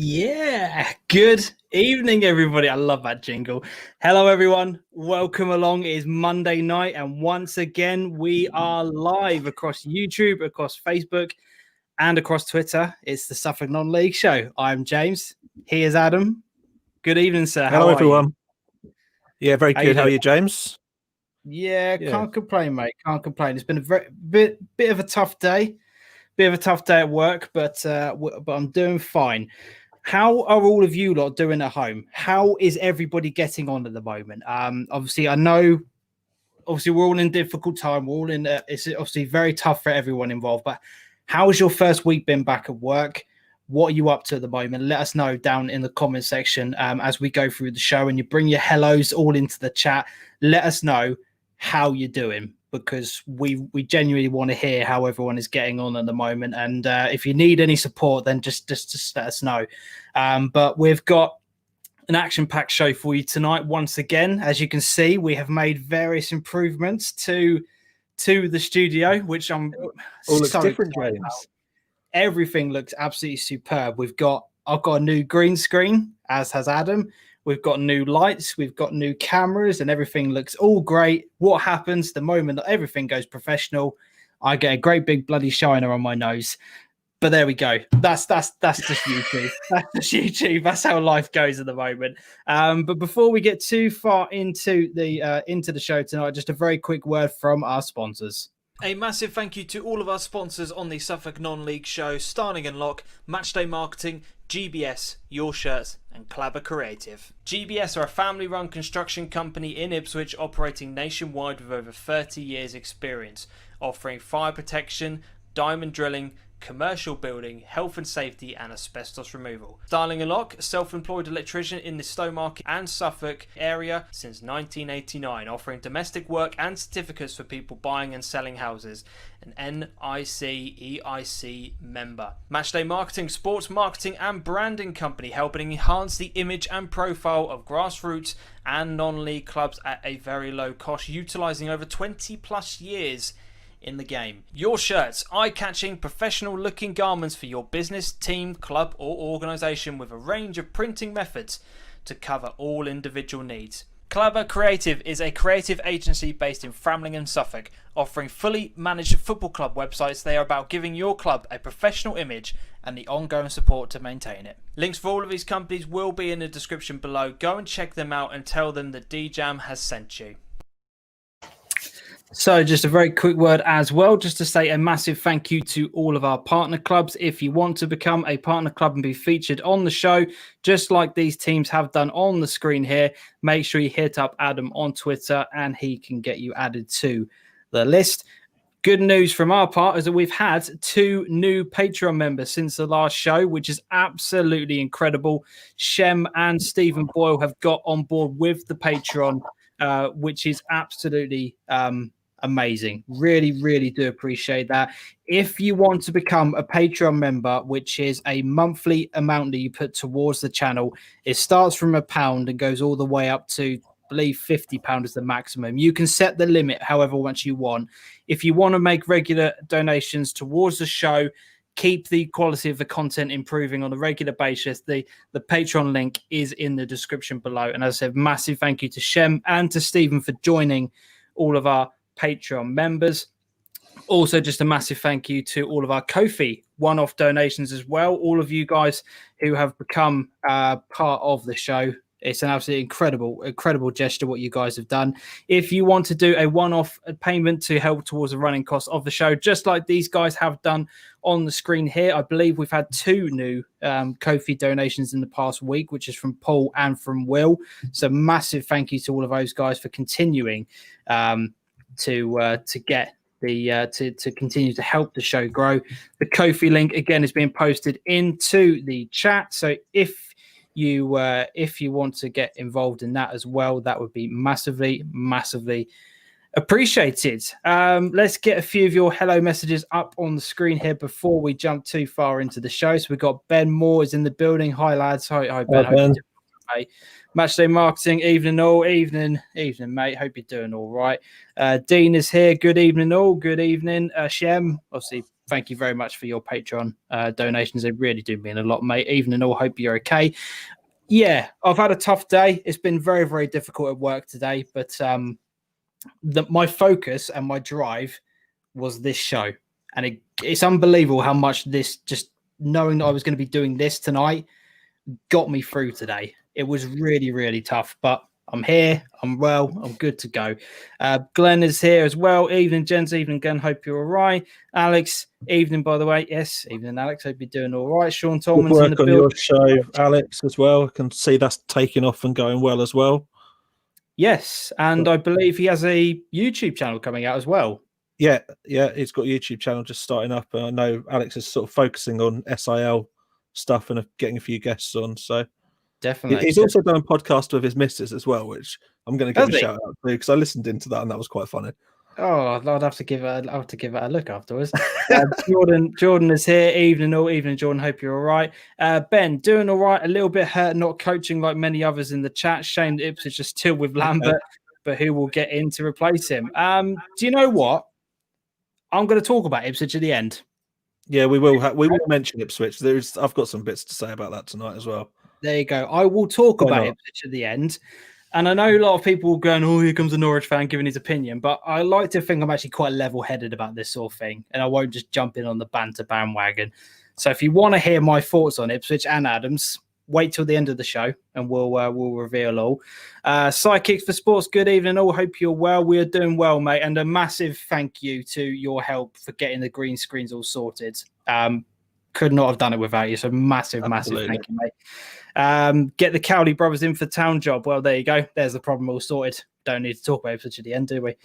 Yeah, good evening, everybody. I love that jingle. Hello, everyone. Welcome along. It is Monday night, and once again, we are live across YouTube, across Facebook, and across Twitter. It's the Suffolk Non-League Show. I'm James. He is Adam. Good evening, sir. Hello, everyone. You? Very good. How are you, James? Yeah, can't complain, mate. Can't complain. It's been a bit of a tough day. Bit of a tough day at work, but I'm doing fine. How are all of you lot doing at home? How is everybody getting on at the moment? Obviously, I know. Obviously, we're all in difficult time. We're all in. It's obviously very tough for everyone involved. But how has your first week been back at work? What are you up to at the moment? Let us know down in the comment section as we go through the show, and you bring your hellos all into the chat. Let us know how you're doing, because we genuinely want to hear how everyone is getting on at the moment. And if you need any support, then just let us know. But we've got an action-packed show for you tonight. Once again, as you can see, we have made various improvements to the studio, which I'm all looks so different, excited James. about. Everything looks absolutely superb. I've got a new green screen, as has Adam. We've got new lights, we've got new cameras, and everything looks all great. What happens the moment that everything goes professional? I get a great big bloody shiner on my nose. But there we go. That's just YouTube. That's just YouTube. That's how life goes at the moment. But before we get too far into the show tonight, just a very quick word from our sponsors. A massive thank you to all of our sponsors on the Suffolk Non-League Show: Starling and Lock, Matchday Marketing, GBS, Your Shirts, and Clabber Creative. GBS are a family-run construction company in Ipswich, operating nationwide with over 30 years experience, offering fire protection, diamond drilling, commercial building, health and safety, and asbestos removal. Starling and Lock, self-employed electrician in the Stowmarket and Suffolk area since 1989, offering domestic work and certificates for people buying and selling houses. An NIC/EIC member. Matchday Marketing, sports marketing and branding company, helping enhance the image and profile of grassroots and non-league clubs at a very low cost, utilising over 20 plus years in the game. Your Shirts, eye-catching, professional-looking garments for your business, team, club or organisation, with a range of printing methods to cover all individual needs. Clabber Creative is a creative agency based in Framlingham, Suffolk, offering fully managed football club websites. They are about giving your club a professional image and the ongoing support to maintain it. Links for all of these companies will be in the description below. Go and check them out and tell them that DeeJam has sent you. So just a very quick word as well, just to say a massive thank you to all of our partner clubs. If you want to become a partner club and be featured on the show, just like these teams have done on the screen here, make sure you hit up Adam on Twitter and he can get you added to the list. Good news from our part is that we've had 2 new Patreon members since the last show, which is absolutely incredible. Shem and Stephen Boyle have got on board with the Patreon, which is absolutely amazing. Really do appreciate that. If you want to become a Patreon member, which is a monthly amount that you put towards the channel, it starts from £1 and goes all the way up to, I believe, £50 is the maximum. You can set the limit however much you want. If you want to make regular donations towards the show, keep the quality of the content improving on a regular basis, the Patreon link is in the description below. And as I said, massive thank you to Shem and to Stephen for joining all of our Patreon members. Also, just a massive thank you to all of our Ko-fi one-off donations as well. All of you guys who have become part of the show. It's an absolutely incredible gesture what you guys have done. If you want to do a one-off payment to help towards the running costs of the show, just like these guys have done on the screen here, I believe we've had 2 new Ko-fi donations in the past week, which is from Paul and from Will. So massive thank you to all of those guys for continuing to continue to help the show grow. The Ko-fi link again is being posted into the chat. So if you want to get involved in that as well, that would be massively appreciated. Let's get a few of your hello messages up on the screen here before we jump too far into the show. So we've got Ben Moore is in the building. Hi lads. Hi Ben. Hi, Ben. Matchday Marketing, evening all. Evening mate. Hope you're doing all right. Dean is here. Good evening all. Good evening. Shem, obviously thank you very much for your Patreon donations. They really do mean a lot, mate. Evening all, hope you're okay. Yeah, I've had a tough day. It's been very, very difficult at work today, but my focus and my drive was this show. And it's unbelievable how much this, just knowing that I was going to be doing this tonight, got me through today. It was really, really tough, but I'm here. I'm well. I'm good to go. Glenn is here as well. Evening, gents. Evening, Glenn. Hope you're all right. Alex, evening, by the way. Yes, evening, Alex. Hope you're doing all right. Sean Tolman's in the building. Your show, Alex, as well. I can see that's taking off and going well as well. Yes, and I believe he has a YouTube channel coming out as well. Yeah, he's got a YouTube channel just starting up. I know Alex is sort of focusing on SIL stuff and getting a few guests on. So definitely, he's also done a podcast with his missus as well, which I'm going to give a shout out to because I listened into that and that was quite funny. Oh, I'd have to give it. I'll have to give it a look afterwards. Jordan is here. Evening, all evening, Jordan. Hope you're all right. Ben, doing all right. A little bit hurt, not coaching like many others in the chat. Shame that Ipswich is still with Lambert, but who will get in to replace him? Do you know what? I'm going to talk about Ipswich at the end. Yeah, we will. We will mention Ipswich. I've got some bits to say about that tonight as well. There you go. I will talk about Ipswich at the end. And I know a lot of people going, oh, here comes a Norwich fan giving his opinion. But I like to think I'm actually quite level-headed about this sort of thing. And I won't just jump in on the banter bandwagon. So if you want to hear my thoughts on Ipswich and Adams, wait till the end of the show and we'll reveal all. Sidekicks for Sports, good evening all. Hope you're well. We are doing well, mate. And a massive thank you to your help for getting the green screens all sorted. Could not have done it without you. So massive thank you, mate. Get the Cowley brothers in for town job. Well, there you go. There's the problem all sorted. Don't need to talk about Ipswich at the end, do we?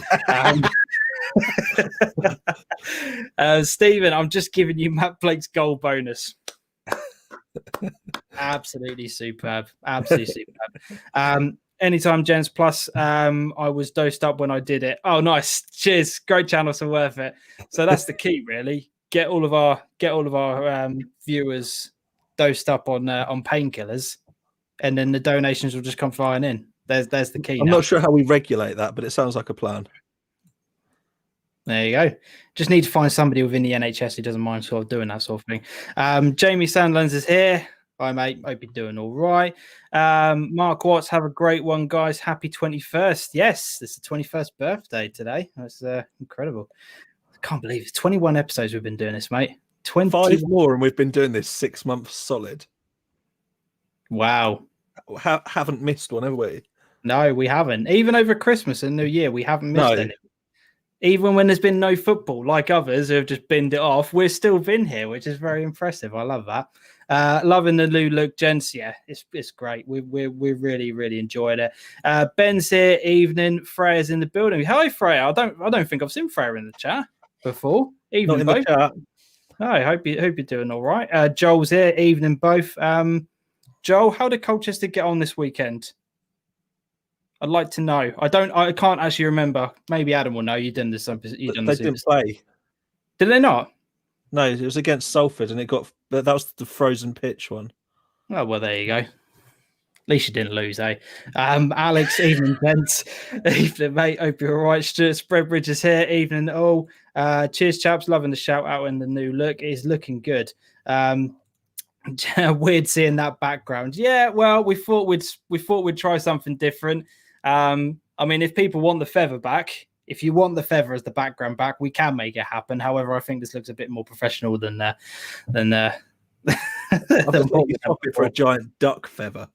Stephen, I'm just giving you Matt Blake's goal bonus. Absolutely superb. Absolutely superb. Anytime, gents. Plus, I was dosed up when I did it. Oh, nice. Cheers. Great channel, so worth it. So that's the key, really. Get all of our viewers dosed up on painkillers, and then the donations will just come flying in. There's the key. I'm not sure how we regulate that, but it sounds like a plan. There you go. Just need to find somebody within the NHS who doesn't mind sort of doing that sort of thing. Jamie Sandlands is here. Hi, mate. Hope you're doing all right. Mark Watts, have a great one, guys. Happy 21st. Yes, it's the 21st birthday today. That's incredible. I can't believe it. 21 episodes we've been doing this, mate. 25 more, and we've been doing this 6 months solid. Wow. Haven't missed one, have we? No, we haven't. Even over Christmas and New Year, we haven't missed any. Even when there's been no football, like others who have just binned it off, we've still been here, which is very impressive. I love that. Loving the new look, gents. Yeah, it's great. We're really, really enjoying it. Ben's here. Evening. Freya's in the building. Hi, Freya. I don't think I've seen Freya in the chat before. Evening, both. I hope you're doing all right. Joel's here. Evening, both. Joel, how did Colchester get on this weekend? I'd like to know. I can't actually remember. Maybe Adam will know. You done this. They didn't play. Did they not? No, it was against Salford, and that was the frozen pitch one. Oh well, there you go. At least you didn't lose, eh? Alex, evening, gents. Evening, mate. Hope you're all right. Stuart Spreadbridge is here. Evening, all. Cheers, chaps. Loving the shout out and the new look. It's looking good. Weird seeing that background. Yeah, well, we thought we'd try something different. I mean, if people want the feather back, if you want the feather as the background back, we can make it happen. However, I think this looks a bit more professional than I thought you'd swap it for a giant duck feather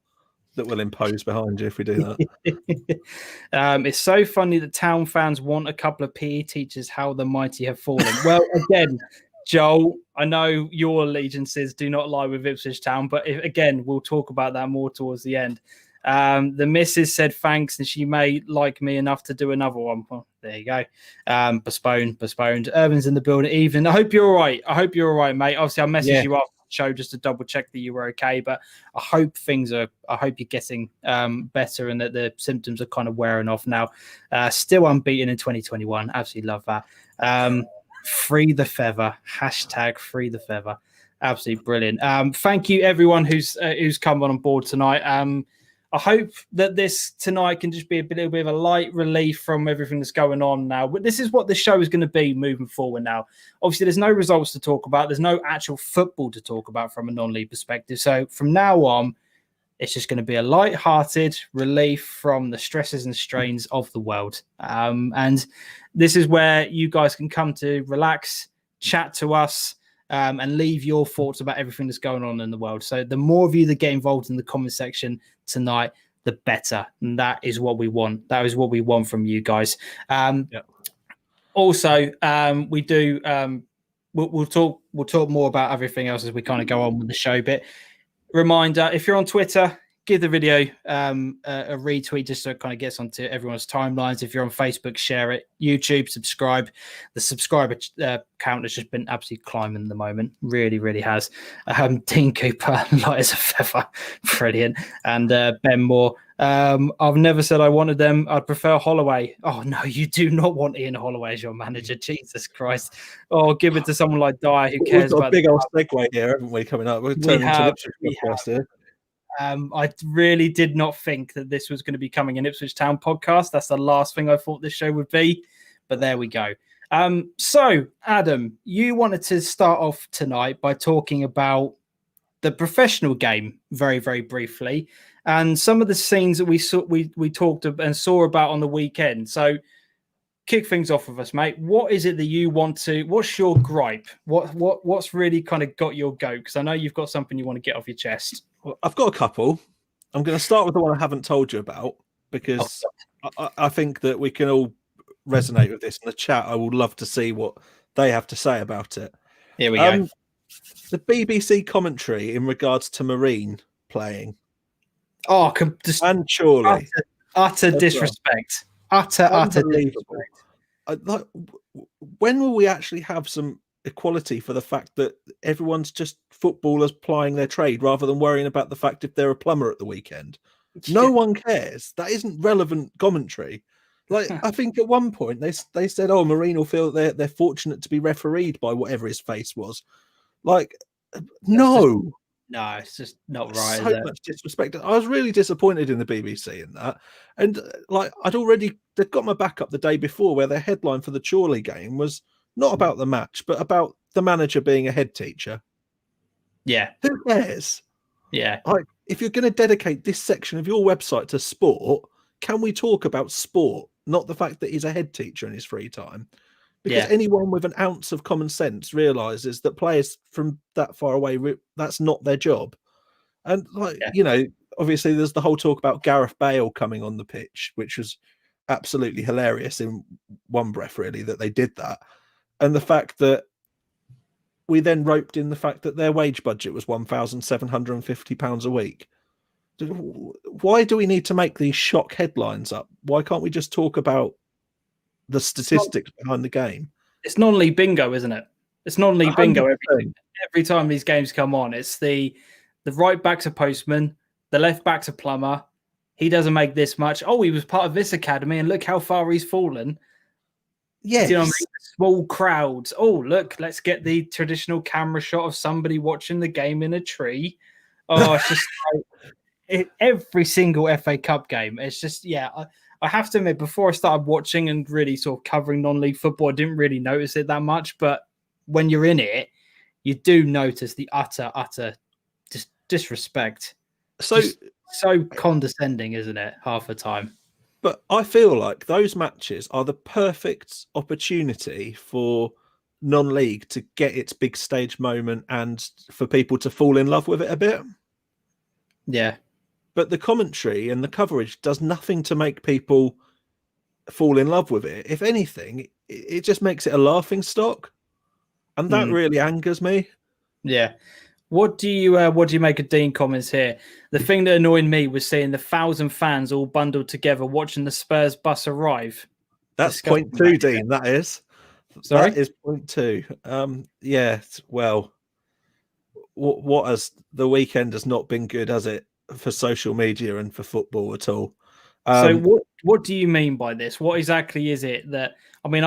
that will impose behind you if we do that. It's so funny that town fans want a couple of PE teachers. How the mighty have fallen. Well, again, Joel, I know your allegiances do not lie with Ipswich Town, but again, we'll talk about that more towards the end. The missus said thanks, and she may like me enough to do another one. Well, there you go. Postponed. Urban's in the building. Evening. I hope you're all right. Mate. Obviously, I messaged you after the show just to double check that you were okay, but I hope you're getting better and that the symptoms are kind of wearing off now. Still unbeaten in 2021. Absolutely love that. Free the feather. # free the feather. Absolutely brilliant. Thank you everyone who's come on board tonight. I hope that this tonight can just be a little bit of a light relief from everything that's going on now. But this is what the show is going to be moving forward now. Obviously, there's no results to talk about. There's no actual football to talk about from a non-league perspective. So from now on, it's just going to be a light-hearted relief from the stresses and strains of the world. And this is where you guys can come to relax, chat to us, and leave your thoughts about everything that's going on in the world. So the more of you that get involved in the comment section tonight, the better. And that is what we want. That is what we want from you guys. Also, we do. We'll talk more about everything else as we kind of go on with the show. But reminder: if you're on Twitter, give the video a retweet just so it kind of gets onto everyone's timelines. If you're on Facebook, share it. YouTube, subscribe. The subscriber count has just been absolutely climbing at the moment. Really, really has. Dean Cooper, light as a feather. Brilliant. And Ben Moore. I've never said I wanted them. I'd prefer Holloway. Oh, no, you do not want Ian Holloway as your manager. Jesus Christ. Oh, give it to someone like Dyer who cares We've got about a big old segue here, haven't we, coming up? We're turning into Ipswich podcast here. I really did not think that this was going to be coming an Ipswich Town podcast. That's the last thing I thought this show would be, but there we go. So, Adam, you wanted to start off tonight by talking about the professional game very, very briefly, and some of the scenes that we talked and saw about on the weekend. So, kick things off with us, mate. What is it that you want to? What's your gripe? What's really kind of got your goat? Because I know you've got something you want to get off your chest. Well, I've got a couple. I'm going to start with the one I haven't told you about because I think that we can all resonate with this. In the chat, I would love to see what they have to say about it. Here we go. The BBC commentary in regards to Marine playing. Oh, and Chorley. Utter disrespect. Utter disrespect. When will we actually have some equality for the fact that everyone's just footballers plying their trade rather than worrying about the fact if they're a plumber at the weekend? No one cares. That isn't relevant commentary. Like, I think at one point they said, "Oh, Marine will feel that they're fortunate to be refereed by whatever his face was." Like, no, it's just not right. So much disrespect. I was really disappointed in the BBC in that, and they'd got my back up the day before where their headline for the Chorley game was not about the match, but about the manager being a head teacher. Yeah. Who cares? Yeah. Like, if you're going to dedicate this section of your website to sport, can we talk about sport, not the fact that he's a head teacher in his free time? Because anyone with an ounce of common sense realizes that players from that far away, that's not their job. And, obviously there's the whole talk about Gareth Bale coming on the pitch, which was absolutely hilarious in one breath, really, that they did that. And the fact that we then roped in the fact that their wage budget was £1,750 a week. Why do we need to make these shock headlines up? Why can't we just talk about the statistics behind the game? It's non-league bingo, isn't it? It's non-league bingo every time these games come on. It's the right back's a postman, the left back's a plumber. He doesn't make this much. Oh, he was part of this academy, and look how far he's fallen. Yes. Do you know what I mean? Small crowds. Oh, look, let's get the traditional camera shot of somebody watching the game in a tree. Oh, it's just every single FA Cup game. It's just, I have to admit, before I started watching and really sort of covering non-league football, I didn't really notice it that much. But when you're in it, you do notice the utter disrespect. So condescending, isn't it? Half the time. But I feel like those matches are the perfect opportunity for non-league to get its big stage moment and for people to fall in love with it a bit. Yeah. But the commentary and the coverage does nothing to make people fall in love with it. If anything, it just makes it a laughing stock. And that really angers me. Yeah. What do you make of Dean comments here? The thing that annoyed me was seeing the 1,000 fans all bundled together watching the Spurs bus arrive. That's point two, Dean. That is. Sorry? That is point two. Well, what has the weekend has not been good, has it, for social media and for football at all? So what do you mean by this? What exactly is it that? I mean,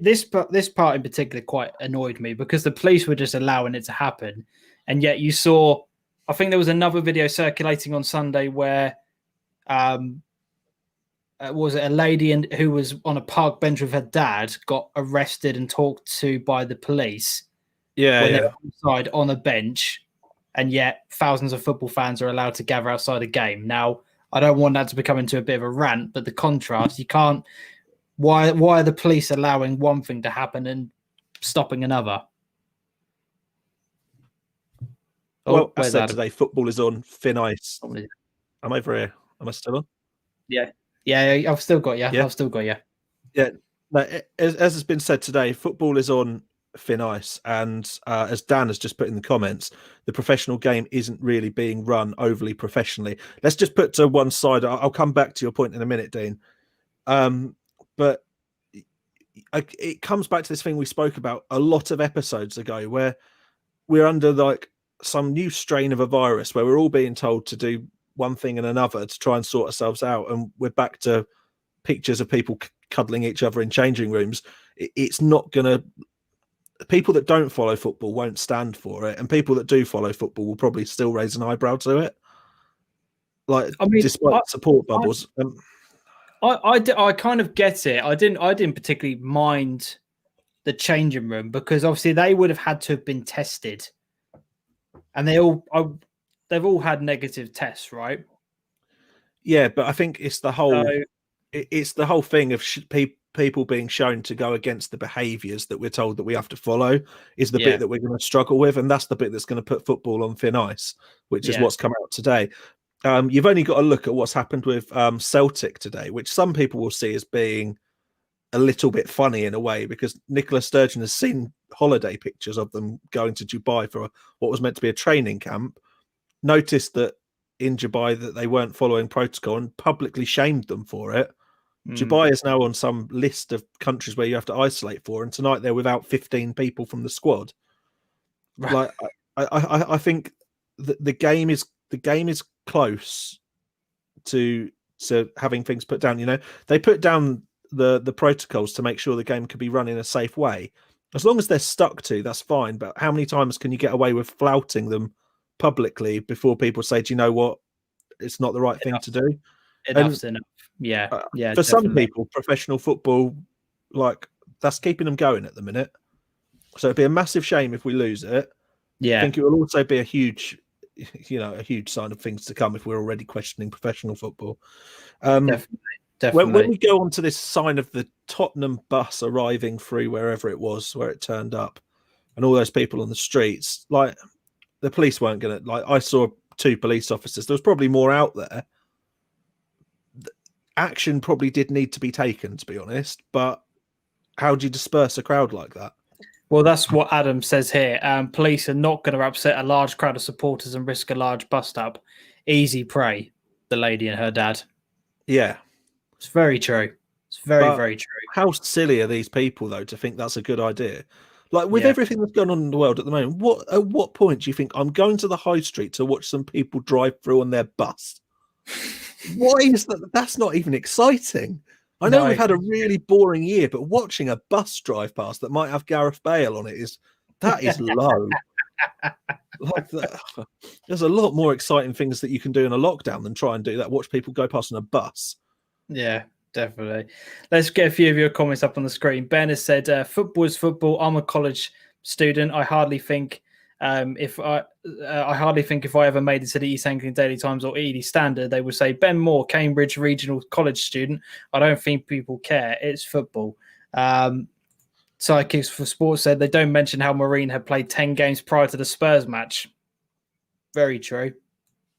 this part in particular quite annoyed me because the police were just allowing it to happen. And yet you saw, I think there was another video circulating on Sunday where Was it a lady who was on a park bench with her dad got arrested and talked to by the police when they were outside on a bench, and yet thousands of football fans are allowed to gather outside a game. Now, I don't want that to become into a bit of a rant, but the contrast, you can't. Why are the police allowing one thing to happen and stopping another? Well, I said today, football is on thin ice. Probably. I'm over here. Am I still on? Yeah, I've still got you. Yeah. I've still got you. Yeah, no, as has been said today, football is on thin ice, and as Dan has just put in the comments, the professional game isn't really being run overly professionally. Let's just put to one side. I'll come back to your point in a minute, Dean. But it comes back to this thing we spoke about a lot of episodes ago, where we're under like some new strain of a virus, where we're all being told to do one thing and another to try and sort ourselves out, and we're back to pictures of people cuddling each other in changing rooms. It's not gonna. People that don't follow football won't stand for it, and people that do follow football will probably still raise an eyebrow to it. Like, I mean, despite support bubbles. I kind of get it. I didn't particularly mind the changing room, because obviously they would have had to have been tested, and they've all had negative tests, right? Yeah, but I think it's the whole thing of people being shown to go against the behaviours that we're told that we have to follow is the bit that we're going to struggle with, and that's the bit that's going to put football on thin ice, which is what's come out today. You've only got to look at what's happened with Celtic today, which some people will see as being a little bit funny in a way, because Nicola Sturgeon has seen holiday pictures of them going to Dubai for what was meant to be a training camp, noticed that in Dubai that they weren't following protocol, and publicly shamed them for it. Dubai is now on some list of countries where you have to isolate for, and tonight they're without 15 people from the squad. Like, I think the game is close to having things put down. You know, they put down the protocols to make sure the game could be run in a safe way. As long as they're stuck to, that's fine. But how many times can you get away with flouting them publicly before people say, do you know what, it's not the right thing to do? Enough's enough. Yeah. For definitely. Some people, professional football, like, that's keeping them going at the minute. So it'd be a massive shame if we lose it. Yeah. I think it will also be a huge sign of things to come if we're already questioning professional football. Definitely. When we go on to this sign of the Tottenham bus arriving through wherever it was, where it turned up, and all those people on the streets, like, the police weren't going to, like, I saw 2 police officers. There was probably more out there. Action probably did need to be taken, to be honest, but how do you disperse a crowd like that? Well, that's what Adam says here. Police are not going to upset a large crowd of supporters and risk a large bust-up. Easy prey, the lady and her dad. Yeah. It's very true. It's very true. How silly are these people, though, to think that's a good idea? Like, with everything that's going on in the world at the moment, at what point do you think I'm going to the high street to watch some people drive through on their bus? Why is that? That's not even exciting. I know we've had a really boring year, but watching a bus drive past that might have Gareth Bale on it is low. Like, there's a lot more exciting things that you can do in a lockdown than try and do that. Watch people go past on a bus. Yeah, definitely. Let's get a few of your comments up on the screen. Ben has said, "Football is football. I'm a college student. I hardly think if I ever made it to the East Anglian Daily Times or Ely Standard, they would say Ben Moore, Cambridge Regional College student. I don't think people care. It's football." Sidekicks for Sports said they don't mention how Marine had played 10 games prior to the Spurs match. Very true.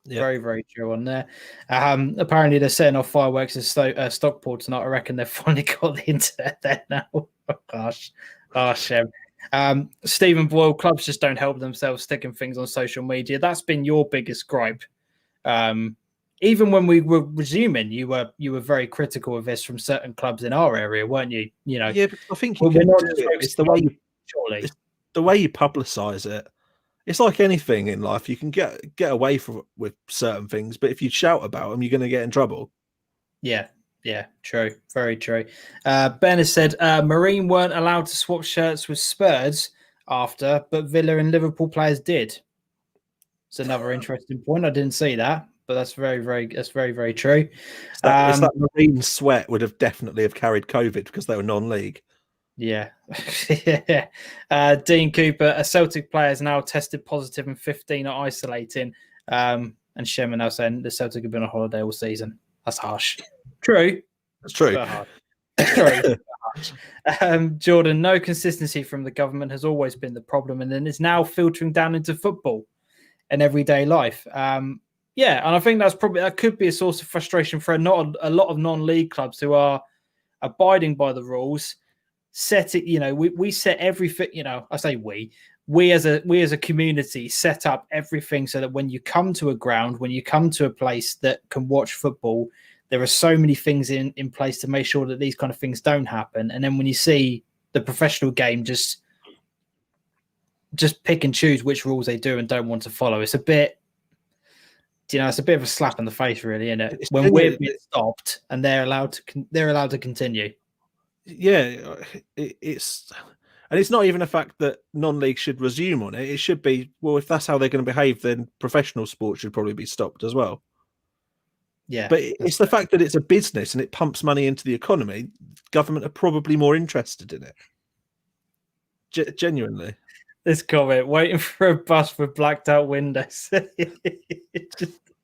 Yep. Very, very true on there. Apparently they're setting off fireworks in Stockport tonight. I reckon they've finally got the internet there now. Oh, gosh. Stephen Boyle, clubs just don't help themselves sticking things on social media. That's been your biggest gripe. Even when we were resuming, you were very critical of this from certain clubs in our area, weren't you? You know, yeah, but I think it's the way you publicise it. It's like anything in life. You can get away with certain things, but if you shout about them, you're going to get in trouble. Yeah, true. Very true. Ben has said Marine weren't allowed to swap shirts with Spurs after, but Villa and Liverpool players did. It's another interesting point. I didn't see that. but that's very true. It's that marine sweat would have definitely carried COVID because they were non-league. Yeah. Dean Cooper, a Celtic player, is now tested positive and 15 are isolating. And Sherman now saying the Celtic have been on holiday all season. That's harsh. True. That's true. Jordan, no consistency from the government has always been the problem, and then it's now filtering down into football and everyday life. Yeah, and I think that could be a source of frustration for a lot of non-league clubs who are abiding by the rules. We set everything. I say we as a community set up everything so that when you come to a ground, when you come to a place that can watch football, there are so many things in place to make sure that these kind of things don't happen. And then when you see the professional game just pick and choose which rules they do and don't want to follow, it's a bit, it's a bit of a slap in the face, really, isn't it? When we're being stopped and they're allowed to continue. Yeah, it's not even a fact that non-league should resume on it. It should be, well, if that's how they're going to behave, then professional sport should probably be stopped as well. Yeah, but it's the fact that it's a business and it pumps money into the economy. Government are probably more interested in it. Genuinely. This comment, waiting for a bus with blacked out windows.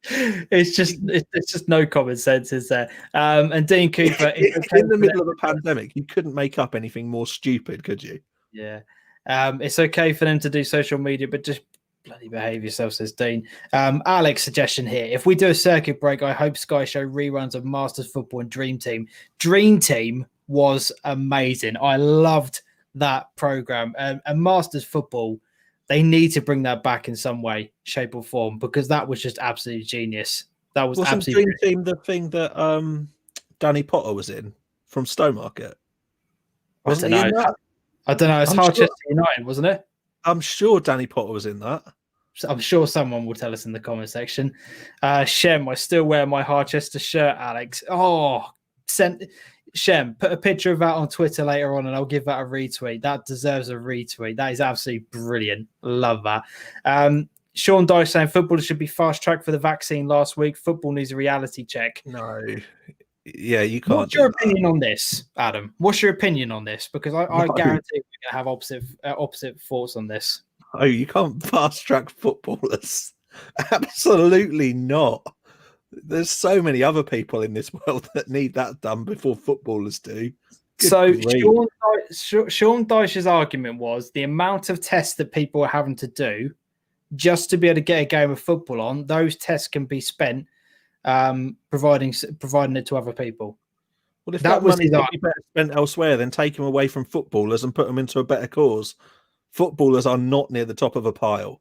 It's just no common sense, is there? And Dean Cooper, in the middle of a pandemic, you couldn't make up anything more stupid, could you? Yeah. It's okay for them to do social media, but just bloody behave yourself, says Dean. Alex, suggestion here. If we do a circuit break, I hope Sky show reruns of Masters Football and Dream Team. Dream Team was amazing. I loved that program. And Masters Football, they need to bring that back in some way, shape, or form, because that was just absolutely genius. That was absolutely Dream Team the thing that Danny Potter was in from Stowmarket. Wasn't he in that? I don't know. It's Harchester United, wasn't it? I'm sure Danny Potter was in that. I'm sure someone will tell us in the comment section. Shem, I still wear my Harchester shirt, Alex. Shem, put a picture of that on Twitter later on and I'll give that a retweet. That deserves a retweet. That is absolutely brilliant. Love that. Sean Dyche saying football should be fast tracked for the vaccine last week. Football needs a reality check. No. Yeah, you can't. What's your opinion on this, Adam? What's your opinion on this? Because I guarantee we're going to have opposite thoughts on this. Oh, you can't fast track footballers. Absolutely not. There's so many other people in this world that need that done before footballers do. So Sean Dyche's argument was the amount of tests that people are having to do just to be able to get a game of football on, those tests can be spent providing it to other people. Well, if that money could be better spent elsewhere, then take them away from footballers and put them into a better cause. Footballers are not near the top of a pile.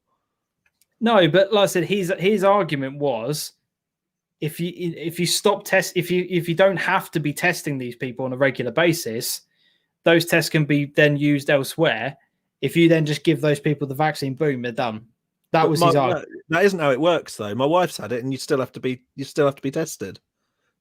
No, but like I said, his argument was if you stop if you don't have to be testing these people on a regular basis, those tests can be then used elsewhere. If you then just give those people the vaccine, boom, they're done. That was his argument. That isn't how it works, though. My wife's had it, and you still have to be tested.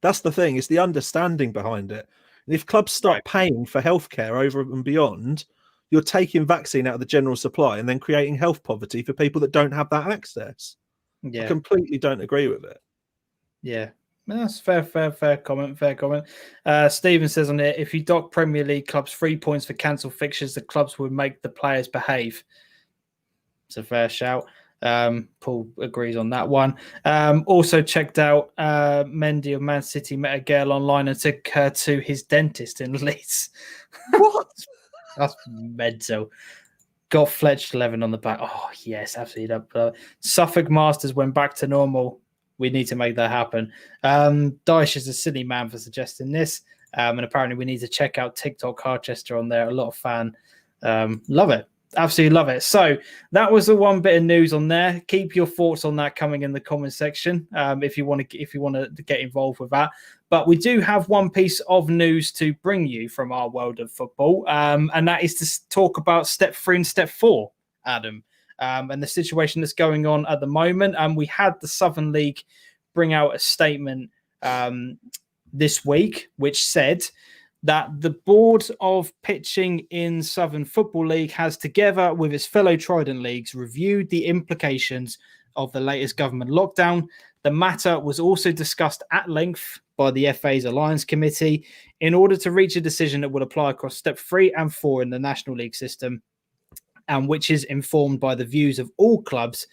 That's the thing. It's the understanding behind it. And if clubs start paying for healthcare over and beyond, you're taking vaccine out of the general supply and then creating health poverty for people that don't have that access. Yeah. I completely don't agree with it. Yeah. That's fair comment. Stephen says on here, if you dock Premier League clubs 3 points for cancelled fixtures, the clubs would make the players behave. It's a fair shout. Paul agrees on that one. Also checked out Mendy of Man City met a girl online and took her to his dentist in Leeds. What? That's mental. Got Fletch 11 on the back. Oh, yes, absolutely. Suffolk Masters went back to normal. We need to make that happen. Dyche is a silly man for suggesting this. And apparently we need to check out TikTok Harchester on there. A lot of fan. Love it. Absolutely love it. So that was the one bit of news on there. Keep your thoughts on that coming in the comment section if you want to get involved with that. But we do have one piece of news to bring you from our world of football, and that is to talk about step 3 and step 4, Adam, and the situation that's going on at the moment. And we had the Southern League bring out a statement this week, which said that the board of pitching in Southern Football League has, together with its fellow Trident leagues, reviewed the implications of the latest government lockdown The matter was also discussed at length by the FA's Alliance Committee in order to reach a decision that would apply across step 3 and 4 in the National League system, and which is informed by the views of all clubs.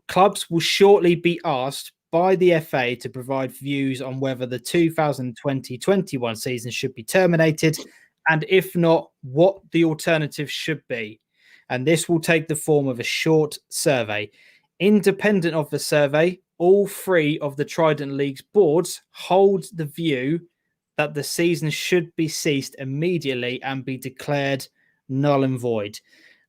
Clubs will shortly be asked by the FA to provide views on whether the 2020-21 season should be terminated, and if not, what the alternative should be. And this will take the form of a short survey. Independent of the survey, all 3 of the Trident League's boards hold the view that the season should be ceased immediately and be declared null and void.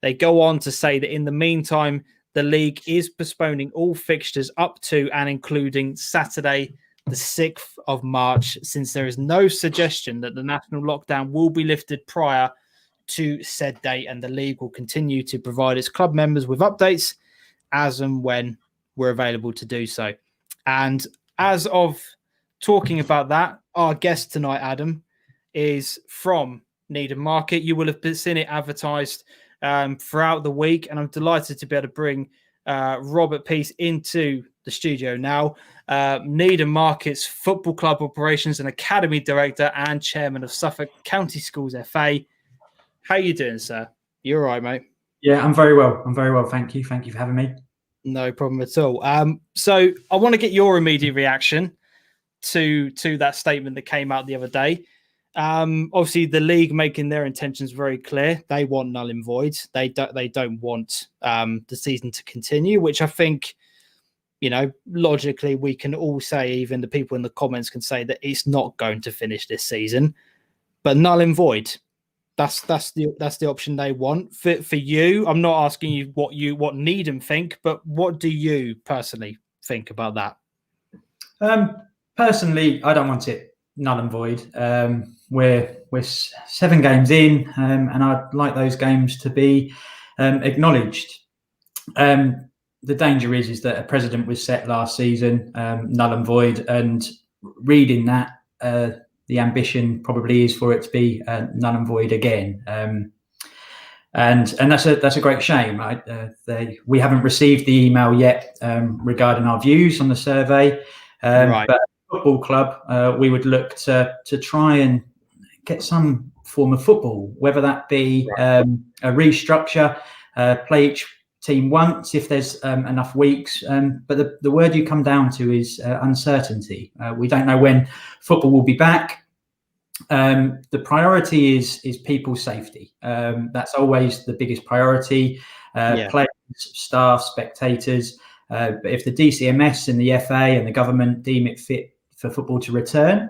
They go on to say that in the meantime, the league is postponing all fixtures up to and including Saturday, the 6th of March, since there is no suggestion that the national lockdown will be lifted prior to said date, and the league will continue to provide its club members with updates as and when we're available to do so. And as of talking about that, our guest tonight, Adam, is from Needham Market. You will have seen it advertised throughout the week, and I'm delighted to be able to bring Robert Peace into the studio now. Needham Market's Football Club Operations and Academy Director and Chairman of Suffolk County Schools FA. How are you doing, sir? You all right, mate? Yeah, I'm very well. Thank you. Thank you for having me. No problem at all. So I want to get your immediate reaction to that statement that came out the other day. Obviously, the league making their intentions very clear. They want null and void. They don't want the season to continue, which I think, logically we can all say, even the people in the comments can say that it's not going to finish this season. But null and void, that's the option they want. For you, I'm not asking you what Needham think, but what do you personally think about that? Personally, I don't want it null and void. We're 7 games in, and I'd like those games to be acknowledged. The danger is that a precedent was set last season, null and void, and reading that, the ambition probably is for it to be null and void again. And that's a great shame. We haven't received the email yet regarding our views on the survey, right. But football club, we would look to try and get some form of football, whether that be a restructure, play each team once if there's enough weeks. But the word you come down to is uncertainty. We don't know when football will be back. The priority is people's safety. That's always the biggest priority. Players, staff, spectators. But if the DCMS and the FA and the government deem it fit for football to return,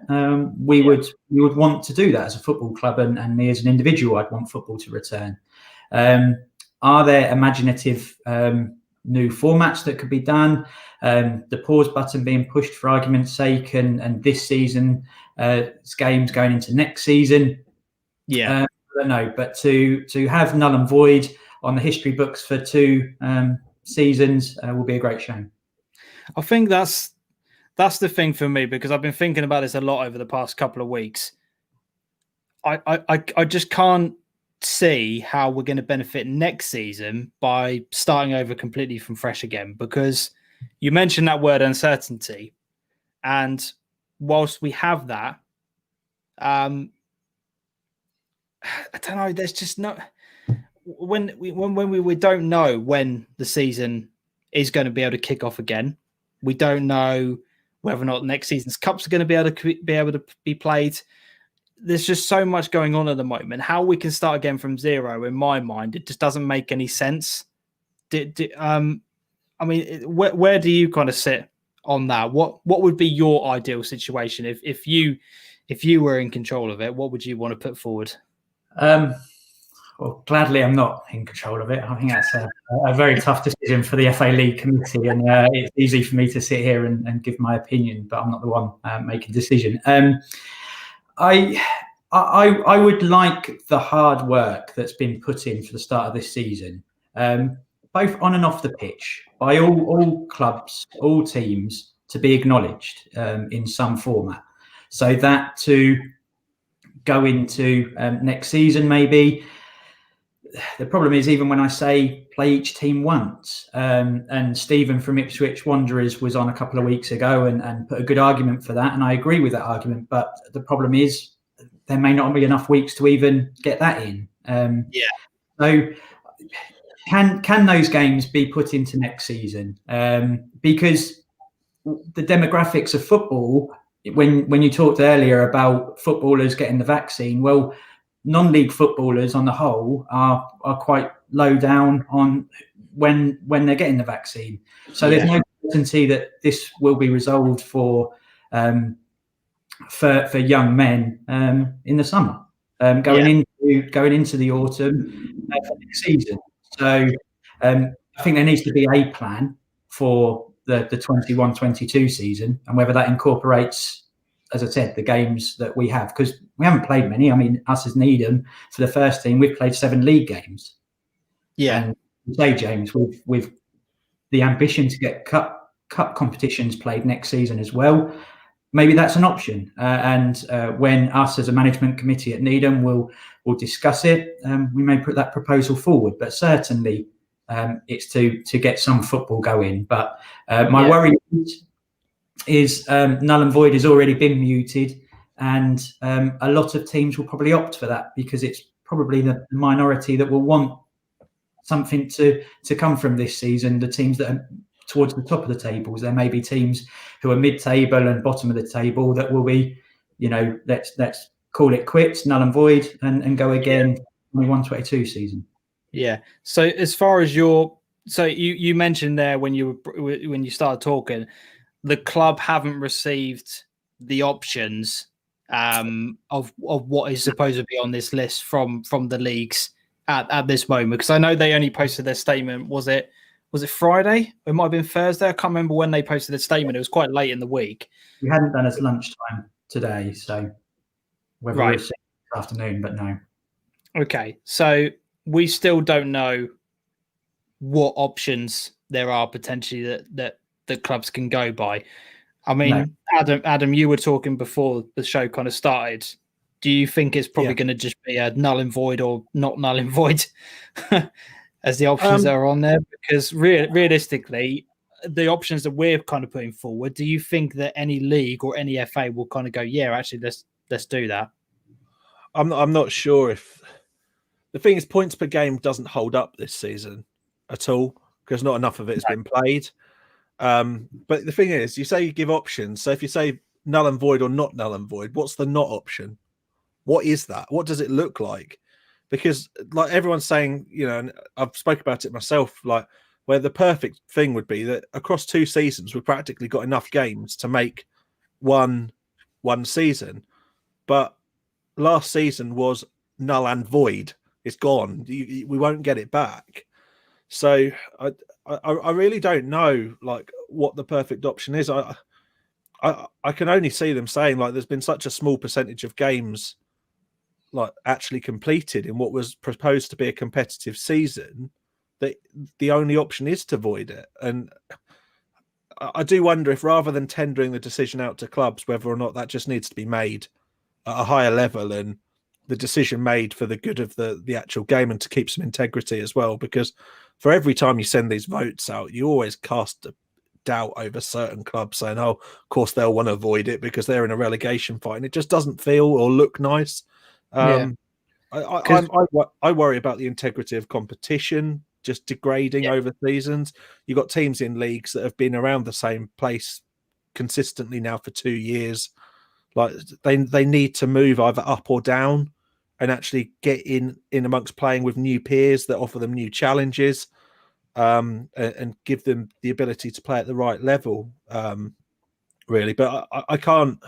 we would want to do that as a football club, and me as an individual, I'd want football to return. Are there imaginative new formats that could be done? The pause button being pushed for argument's sake, and this season games going into next season. I don't know, but to have null and void on the history books for 2 seasons will be a great shame. I think that's the thing for me, because I've been thinking about this a lot over the past couple of weeks. I just can't see how we're going to benefit next season by starting over completely from fresh again, because you mentioned that word uncertainty, and whilst we have that, I don't know, there's just no when we don't know when the season is going to be able to kick off again. We don't know whether or not next season's cups are going to be able to be played. There's just so much going on at the moment. How we can start again from zero, in my mind, it just doesn't make any sense. I mean, where do you kind of sit on that? What would be your ideal situation if you were in control of it? What would you want to put forward? Well, gladly, I'm not in control of it. I think that's a very tough decision for the FA League committee, and it's easy for me to sit here and give my opinion, but I'm not the one making the decision. I would like the hard work that's been put in for the start of this season, both on and off the pitch, by all clubs, all teams, to be acknowledged in some format, so that to go into next season, maybe the problem is, even when I say play each team once, and Stephen from Ipswich Wanderers was on a couple of weeks ago and put a good argument for that, and I agree with that argument. But the problem is, there may not be enough weeks to even get that in. So, can those games be put into next season? Because the demographics of football, when you talked earlier about footballers getting the vaccine, well, non-league footballers on the whole are quite low down on when they're getting the vaccine. So there's no certainty that this will be resolved for young men in the summer, going into the autumn for next season. So I think there needs to be a plan for the 21-22 season, and whether that incorporates, as I said, the games that we have, because we haven't played many. I mean, us as Needham, for the first team, we've played 7 league games. And you say, James, with the ambition to get cup competitions played next season as well, maybe that's an option. And when us as a management committee at Needham will discuss it, we may put that proposal forward. But certainly, it's to get some football going. But my worry is null and void has already been muted, and a lot of teams will probably opt for that, because it's probably the minority that will want something to come from this season. The teams that are towards the top of the tables, there may be teams who are mid-table and bottom of the table that will be, let's call it quits, null and void, and go again 21-22 season. Yeah. So as far as you mentioned there when you started talking, the club haven't received the options of what is supposed to be on this list from the leagues at this moment, because I know they only posted their statement. Was it Friday? It might have been Thursday. I can't remember when they posted the statement. It was quite late in the week. We hadn't done as lunchtime today, so whether we'll see this afternoon, but no. Okay, so we still don't know what options there are potentially that the clubs can go by. I mean, no. Adam, you were talking before the show kind of started. Do you think it's probably going to just be a null and void or not null and void as the options that are on there? Because realistically, the options that we're kind of putting forward, do you think that any league or any FA will kind of go, actually, let's do that? I'm not sure if the thing is points per game doesn't hold up this season at all, because not enough of it has been played. But the thing is, you say you give options. So if you say null and void or not null and void, what's the not option? What is that? What does it look like? Because like everyone's saying, and I've spoke about it myself, like where the perfect thing would be that across 2 seasons, we've practically got enough games to make one season. But last season was null and void. It's gone. We won't get it back. So I really don't know like what the perfect option is. I can only see them saying like there's been such a small percentage of games like actually completed in what was proposed to be a competitive season that the only option is to void it. And I do wonder if rather than tendering the decision out to clubs, whether or not that just needs to be made at a higher level and the decision made for the good of the actual game and to keep some integrity as well. Because for every time you send these votes out, you always cast a doubt over certain clubs saying, oh, of course they'll want to avoid it because they're in a relegation fight. And it just doesn't feel or look nice. I worry about the integrity of competition just degrading over seasons. You've got teams in leagues that have been around the same place consistently now for 2 years. Like they need to move either up or down and actually get in amongst playing with new peers that offer them new challenges, and give them the ability to play at the right level, really. But I can't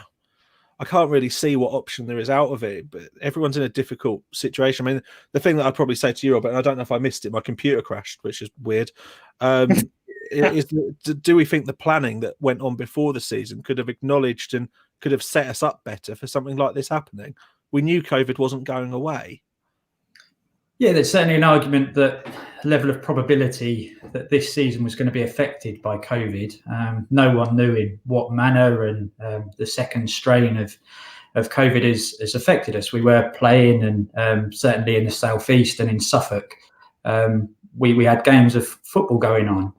really see what option there is out of it. But everyone's in a difficult situation. I mean, the thing that I'd probably say to you, Robert, and I don't know if I missed it, my computer crashed, which is weird. Is do we think the planning that went on before the season could have acknowledged and could have set us up better for something like this happening? We knew COVID wasn't going away. Yeah, there's certainly an argument that level of probability that this season was going to be affected by COVID. No one knew in what manner, and the second strain of of COVID has affected us. We were playing, and certainly in the southeast and in Suffolk, we had games of football going on.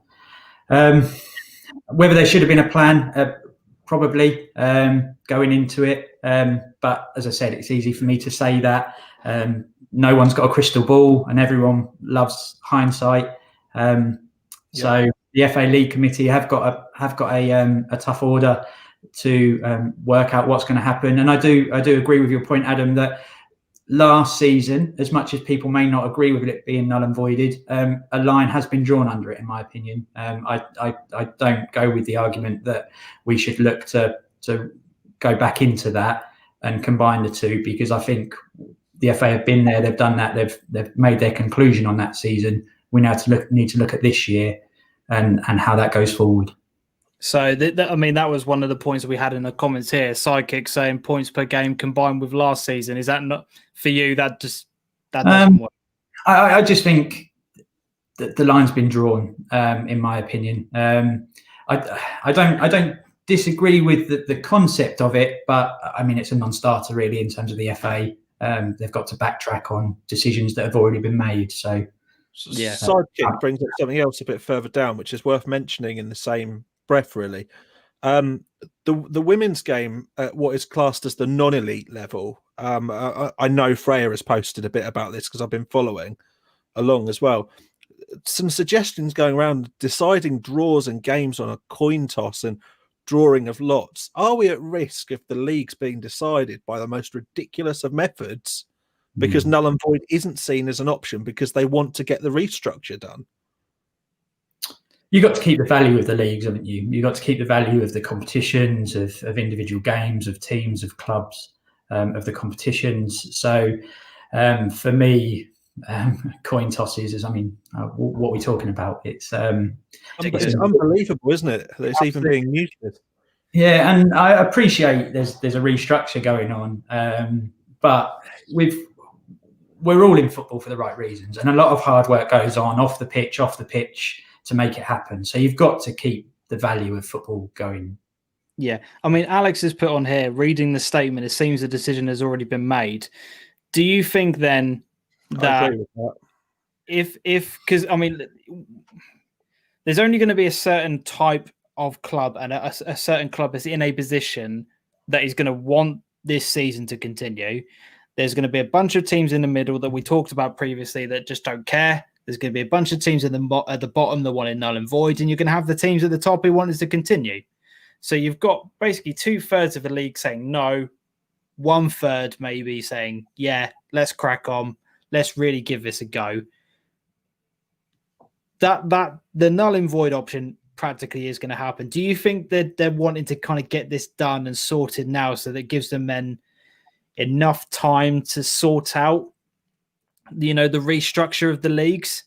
Whether there should have been a plan, probably going into it. But as I said, it's easy for me to say that. No one's got a crystal ball, and everyone loves hindsight. So the FA League Committee have got a tough order to work out what's going to happen. And I do agree with your point, Adam, that last season, as much as people may not agree with it being null and voided, a line has been drawn under it, in my opinion. I don't go with the argument that we should look to go back into that and combine the two, because I think the FA have been there, they've done that, they've made their conclusion on that season. We now need to look at this year and how that goes forward. So, that was one of the points we had in the comments here. Sidekick saying points per game combined with last season. Is that not for you? That doesn't work. I just think that the line's been drawn, in my opinion. I don't disagree with the concept of it, but I mean, it's a non-starter really in terms of the FA. They've got to backtrack on decisions that have already been made. So, yeah. Sidekick brings up something else a bit further down, which is worth mentioning in the same breath, really. The women's game at what is classed as the non-elite level. I know Freya has posted a bit about this because I've been following along as well. Some suggestions going around deciding draws and games on a coin toss and drawing of lots. Are we at risk if the league's being decided by the most ridiculous of methods because null and void isn't seen as an option because they want to get the restructure done? You've got to keep the value of the leagues, haven't you? You've got to keep the value of the competitions, of individual games, of teams, of clubs, of the competitions. So for me, coin tosses is, what are we talking about? It's unbelievable, isn't it? That it's even being muted. Yeah, and I appreciate there's a restructure going on, but we're all in football for the right reasons, and a lot of hard work goes on off the pitch to make it happen. So you've got to keep the value of football going. Yeah, Alex has put on here, reading the statement, it seems the decision has already been made. Do you think then that if because there's only going to be a certain type of club and a certain club is in a position that is going to want this season to continue. There's going to be a bunch of teams in the middle that we talked about previously that just don't care. There's going to be a bunch of teams at the bottom that want it null and void, and you're going to have the teams at the top who want it to continue. So you've got basically 2/3 of the league saying no, 1/3 maybe saying, yeah, let's crack on. Let's really give this a go. That the null and void option practically is going to happen. Do you think that they're wanting to kind of get this done and sorted now so that it gives them then enough time to sort out, the restructure of the leagues,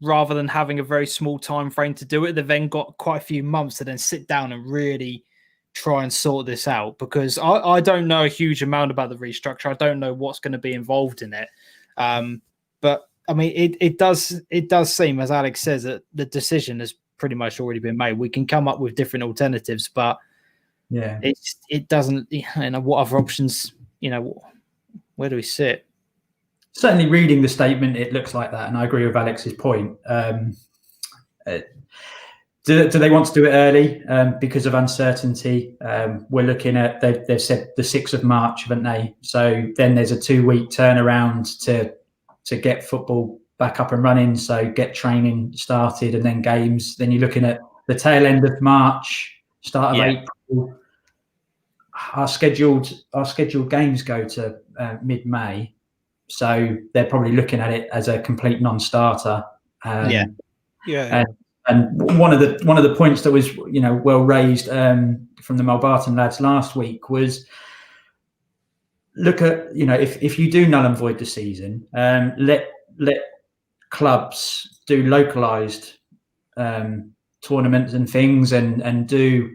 rather than having a very small time frame to do it? They've then got quite a few months to then sit down and really try and sort this out, because I don't know a huge amount about the restructure. I don't know what's going to be involved in it. But it does seem, as Alex says, that the decision has pretty much already been made. We can come up with different alternatives, but yeah, it doesn't. What other options? Where do we sit? Certainly, reading the statement, it looks like that, and I agree with Alex's point. Do they want to do it early because of uncertainty? We're looking at, they've said the 6th of March, haven't they? So then there's a 2-week turnaround to get football back up and running, so get training started and then games. Then you're looking at the tail end of March, start of April. Our scheduled games go to mid-May. So they're probably looking at it as a complete non-starter. And one of the points that was well raised from the Melbarton lads last week was, look at if you do null and void the season, let clubs do localized tournaments and things and do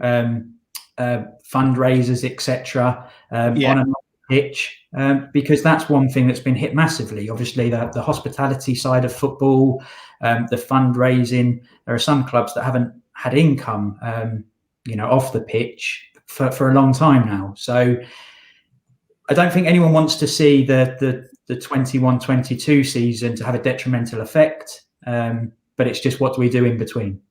fundraisers, etc. On a pitch, because that's one thing that's been hit massively. Obviously, the hospitality side of football, the fundraising. There are some clubs that haven't had income, off the pitch for a long time now. So I don't think anyone wants to see the 21-22 season to have a detrimental effect, but it's just what do we do in between.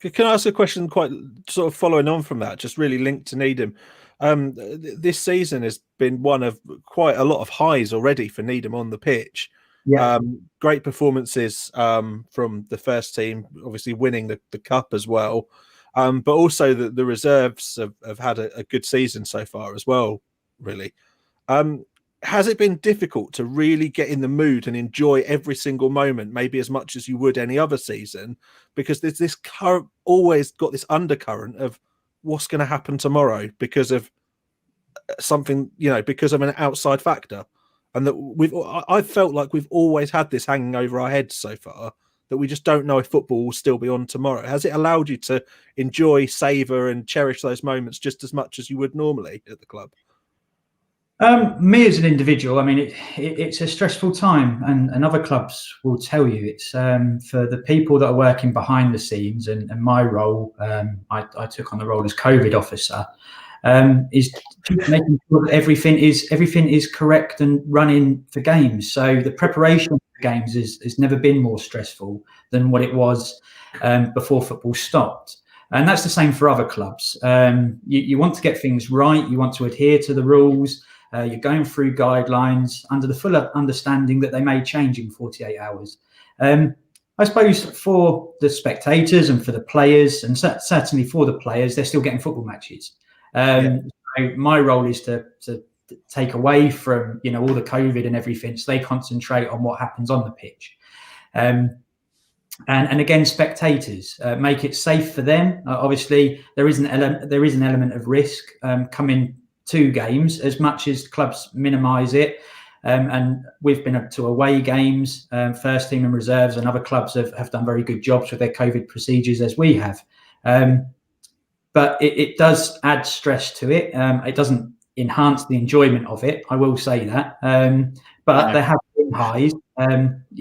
Can I ask a question quite sort of following on from that, just really linked to Needham? This season has been one of quite a lot of highs already for Needham on the pitch. Yeah. Great performances from the first team, obviously winning the cup as well. But also the reserves have had a good season so far as well, really. Has it been difficult to really get in the mood and enjoy every single moment, maybe as much as you would any other season? Because there's this current, always got this undercurrent of what's going to happen tomorrow because of something, because of an outside factor. And that I've felt like we've always had this hanging over our heads so far, that we just don't know if football will still be on tomorrow. Has it allowed you to enjoy, savour and cherish those moments just as much as you would normally at the club? Me as an individual, I mean, it's a stressful time, and other clubs will tell you it's for the people that are working behind the scenes. And my role, I took on the role as COVID officer, is making sure that everything is correct and running for games. So the preparation for games has never been more stressful than what it was before football stopped. And that's the same for other clubs. You want to get things right. You want to adhere to the rules. You're going through guidelines under the full understanding that they may change in 48 hours. I suppose for the spectators and for the players, and certainly for the players, they're still getting football matches. So my role is to take away from all the COVID and everything, so they concentrate on what happens on the pitch. And again, spectators, make it safe for them. Obviously, there is an element of risk coming to games, as much as clubs minimise it. And we've been up to away games, first team and reserves, and other clubs have done very good jobs with their COVID procedures, as we have. But it does add stress to it. It doesn't enhance the enjoyment of it, I will say that. But there have been highs.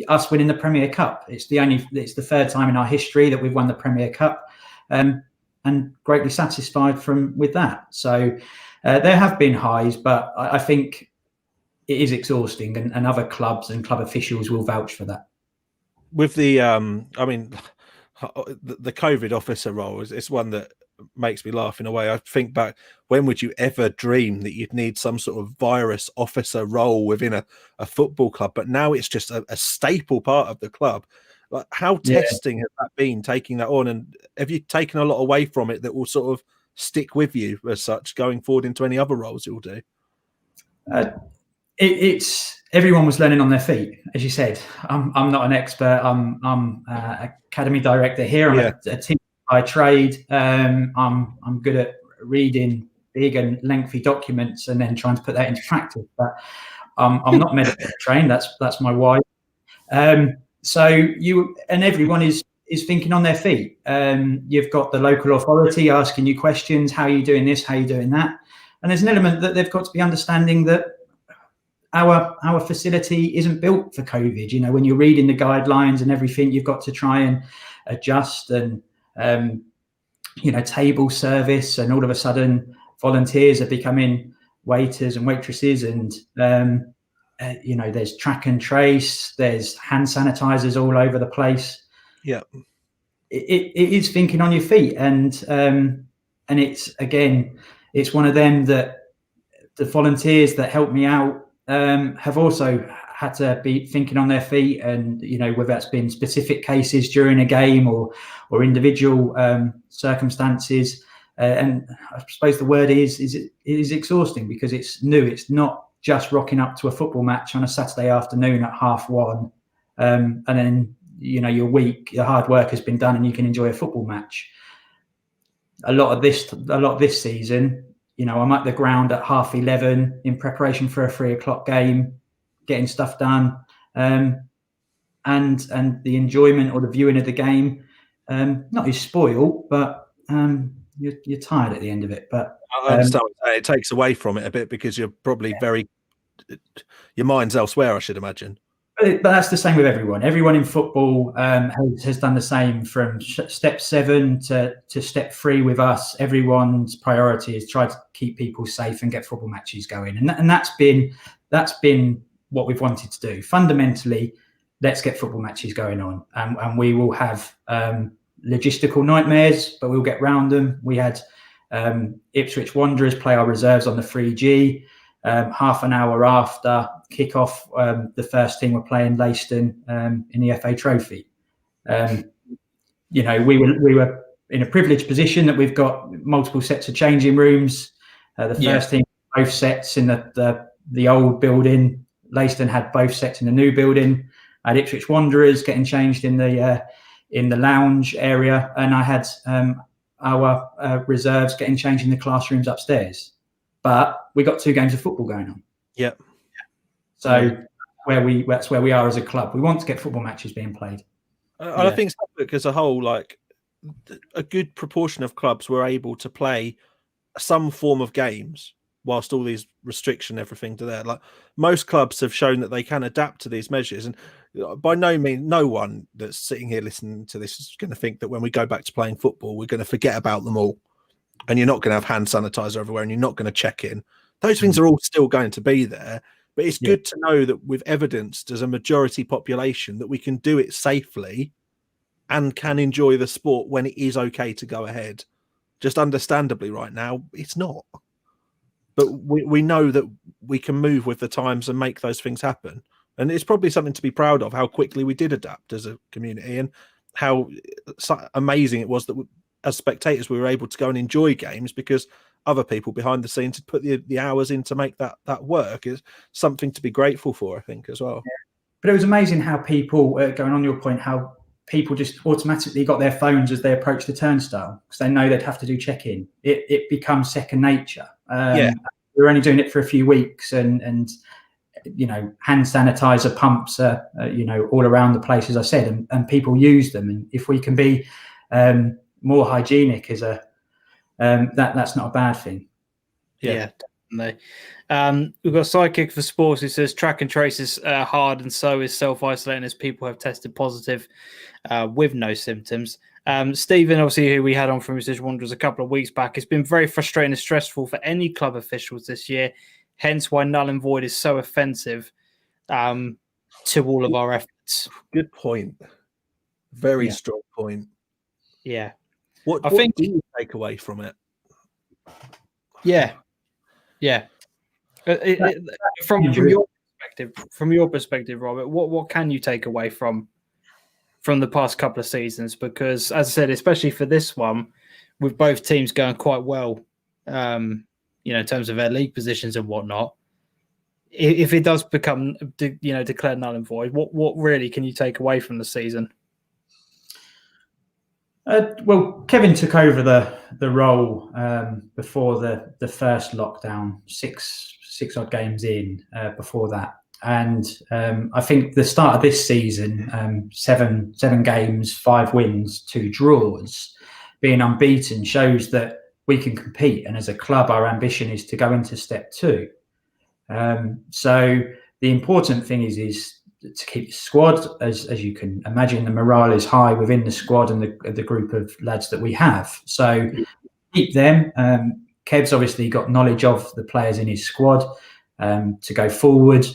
Us winning the Premier Cup, it's the third time in our history that we've won the Premier Cup, and greatly satisfied with that. So there have been highs, but I think it is exhausting, and other clubs and club officials will vouch for that. With the the COVID officer role it's one that makes me laugh in a way. I think back, when would you ever dream that you'd need some sort of virus officer role within a football club? But now it's just a staple part of the club. Like, how testing has that been, taking that on? And have you taken a lot away from it that will sort of stick with you as such going forward into any other roles you'll do? It's everyone was learning on their feet, as you said. I'm not an expert. I'm academy director here. I'm a teacher by trade. I'm good at reading big and lengthy documents and then trying to put that into practice. But I'm not medical trained. That's my wife. So everyone is thinking on their feet. You've got the local authority asking you questions. How are you doing this? How are you doing that? And there's an element that they've got to be understanding that our facility isn't built for COVID. When you're reading the guidelines and everything, you've got to try and adjust and, table service, and all of a sudden volunteers are becoming waiters and waitresses, and, there's track and trace, there's hand sanitizers all over the place. Yeah. It is thinking on your feet. And it's one of them that the volunteers that help me out have also had to be thinking on their feet, and whether that's been specific cases during a game or individual circumstances, and I suppose the word is it is exhausting, because it's new. It's not just rocking up to a football match on a Saturday afternoon at 1:30, and then your hard work has been done and you can enjoy a football match. A lot of this season, I'm at the ground at 11:30 in preparation for a 3:00 game, getting stuff done, and the enjoyment or the viewing of the game, not is spoiled, but you're tired at the end of it. But I understand it takes away from it a bit, because you're probably your mind's elsewhere, I should imagine. But that's the same with everyone. Everyone in football has done the same from step 7 to step 3 with us. Everyone's priority is try to keep people safe and get football matches going. And that's been what we've wanted to do. Fundamentally, let's get football matches going on. And we will have logistical nightmares, but we'll get round them. We had Ipswich Wanderers play our reserves on the 3G. Half an hour after kick-off, the first team were playing Leiston in the FA Trophy. We were in a privileged position that we've got multiple sets of changing rooms. The first team, both sets in the old building. Leiston had both sets in the new building. I had Ipswich Wanderers getting changed in the lounge area, and I had our reserves getting changed in the classrooms upstairs. But we got 2 games of football going on. Yep. So that's where we are as a club. We want to get football matches being played. I think Suffolk as a whole, like a good proportion of clubs were able to play some form of games whilst all these restriction everything to there. Like most clubs have shown that they can adapt to these measures, and by no means, no one that's sitting here listening to this is going to think that when we go back to playing football, we're going to forget about them all. And you're not going to have hand sanitizer everywhere, and you're not going to check in. Those things are all still going to be there. But it's good to know that we've evidenced as a majority population that we can do it safely and can enjoy the sport when it is okay to go ahead. Just understandably right now, it's not. But we know that we can move with the times and make those things happen. And it's probably something to be proud of, how quickly we did adapt as a community and how amazing it was that as spectators, we were able to go and enjoy games because other people behind the scenes had put the hours in to make that work. Is something to be grateful for, I think, as well. Yeah. But it was amazing how people, going on your point, how people just automatically got their phones as they approached the turnstile because they know they'd have to do check-in. It becomes second nature. We were only doing it for a few weeks, and hand sanitizer pumps are all around the place, as I said, and people use them. And if we can be more hygienic as that's not a bad thing. Yeah, definitely. We've got Sidekick for Sports who says track and trace is hard, and so is self-isolating as people have tested positive with no symptoms. Stephen, obviously, who we had on from Ipswich Wanderers a couple of weeks back, it's been very frustrating and stressful for any club officials this year, hence why null and void is so offensive to all of our efforts. Good point. Very strong point. Yeah. What do you take away from it? Yeah. From your perspective, Robert, what can you take away from the past couple of seasons? Because, as I said, especially for this one, with both teams going quite well, in terms of their league positions and whatnot, if it does become, declared null and void, what really can you take away from the season? Well, Kevin took over the role before the first lockdown, six odd games in before that, and I think the start of this season, 7 games, 5 wins, 2 draws, being unbeaten shows that we can compete, and as a club, our ambition is to go into step 2. So the important thing is to keep the squad, as you can imagine, the morale is high within the squad and the group of lads that we have. So keep them. Kev's obviously got knowledge of the players in his squad to go forward.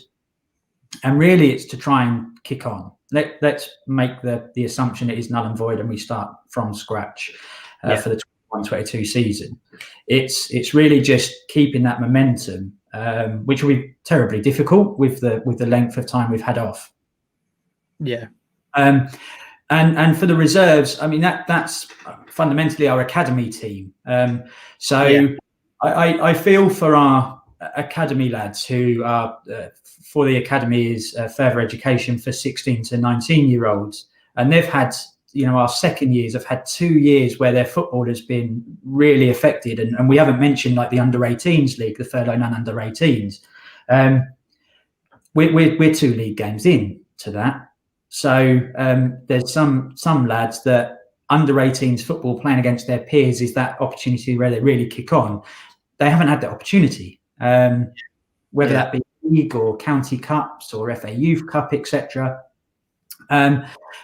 And really it's to try and kick on. Let's make the assumption it is null and void and we start from scratch for the 21-22 season. It's really just keeping that momentum, which will be terribly difficult with the length of time we've had off. Yeah. And for the reserves, I mean that's fundamentally our academy team. I feel for our academy lads who are for the academy is further education for 16 to 19-year-olds, and they've had, our second years have had 2 years where their football has been really affected, and we haven't mentioned like the under-18s league, the furlough and under-18s. We're 2 league games in to that, so there's some lads that under-18s football playing against their peers is that opportunity where they really kick on. They haven't had that opportunity, whether that be League or County Cups or FA Youth Cup, etc.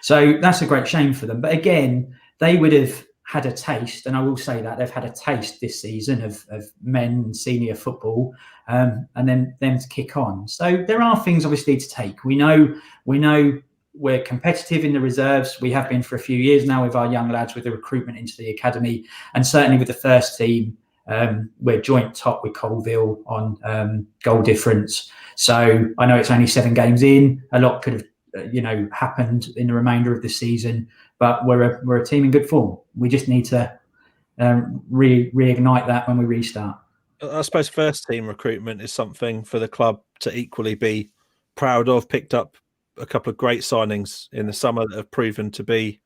So that's a great shame for them. But again, they would have had a taste, and I will say that they've had a taste this season of men senior football, and then them to kick on. So there are things obviously to take. We know we're competitive in the reserves. We have been for a few years now with our young lads, with the recruitment into the academy, and certainly with the first team. We're joint top with Colville on goal difference. So I know it's only 7 games in. A lot could have happened in the remainder of the season, but we're a team in good form. We just need to reignite that when we restart. I suppose first team recruitment is something for the club to equally be proud of. Picked up a couple of great signings in the summer that have proven to be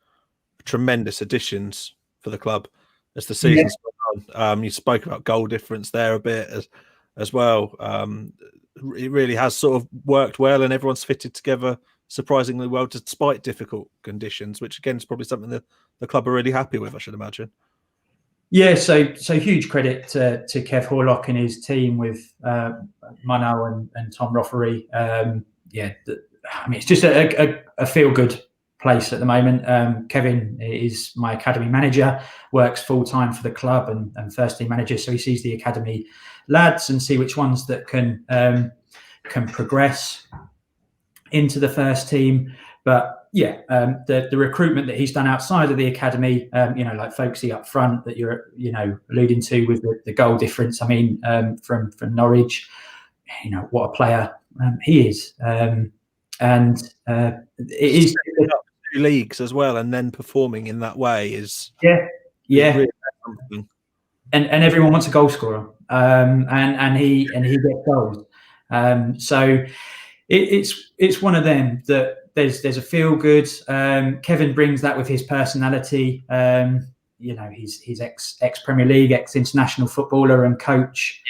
tremendous additions for the club as the season's gone on. You spoke about goal difference there a bit as well. It really has sort of worked well, and everyone's fitted together surprisingly well despite difficult conditions, which again is probably something that the club are really happy with, I should imagine. Yeah, so huge credit to Kev Horlock and his team with Mano and Tom Roffery. It's just a feel-good place at the moment. Kevin is my academy manager, works full-time for the club and first team manager, so he sees the academy lads and see which ones that can progress into the first team. But the recruitment that he's done outside of the academy, like Folksy up front that you're alluding to with the goal difference. I mean, from Norwich, what a player he is, and it is 2 leagues as well, and then performing in that way is really and everyone wants a goal scorer, and he gets goals. So it's one of them that there's a feel good. Kevin brings that with his personality. He's ex Premier League, ex international footballer and coach.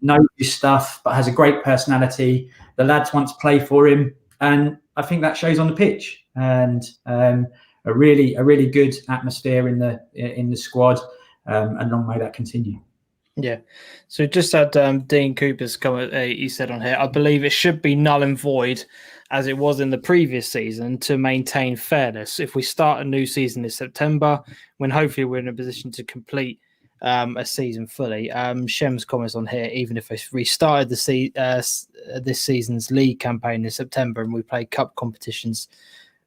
Knows his stuff, but has a great personality. The lads want to play for him, and I think that shows on the pitch. And a really good atmosphere in the squad, and long may that continue. Yeah. So just had Dean Cooper's comment. He said on here, I believe it should be null and void as it was in the previous season to maintain fairness. If we start a new season in September, when hopefully we're in a position to complete a season fully. Shem's comments on here, even if we restarted this season's league campaign in September and we play cup competitions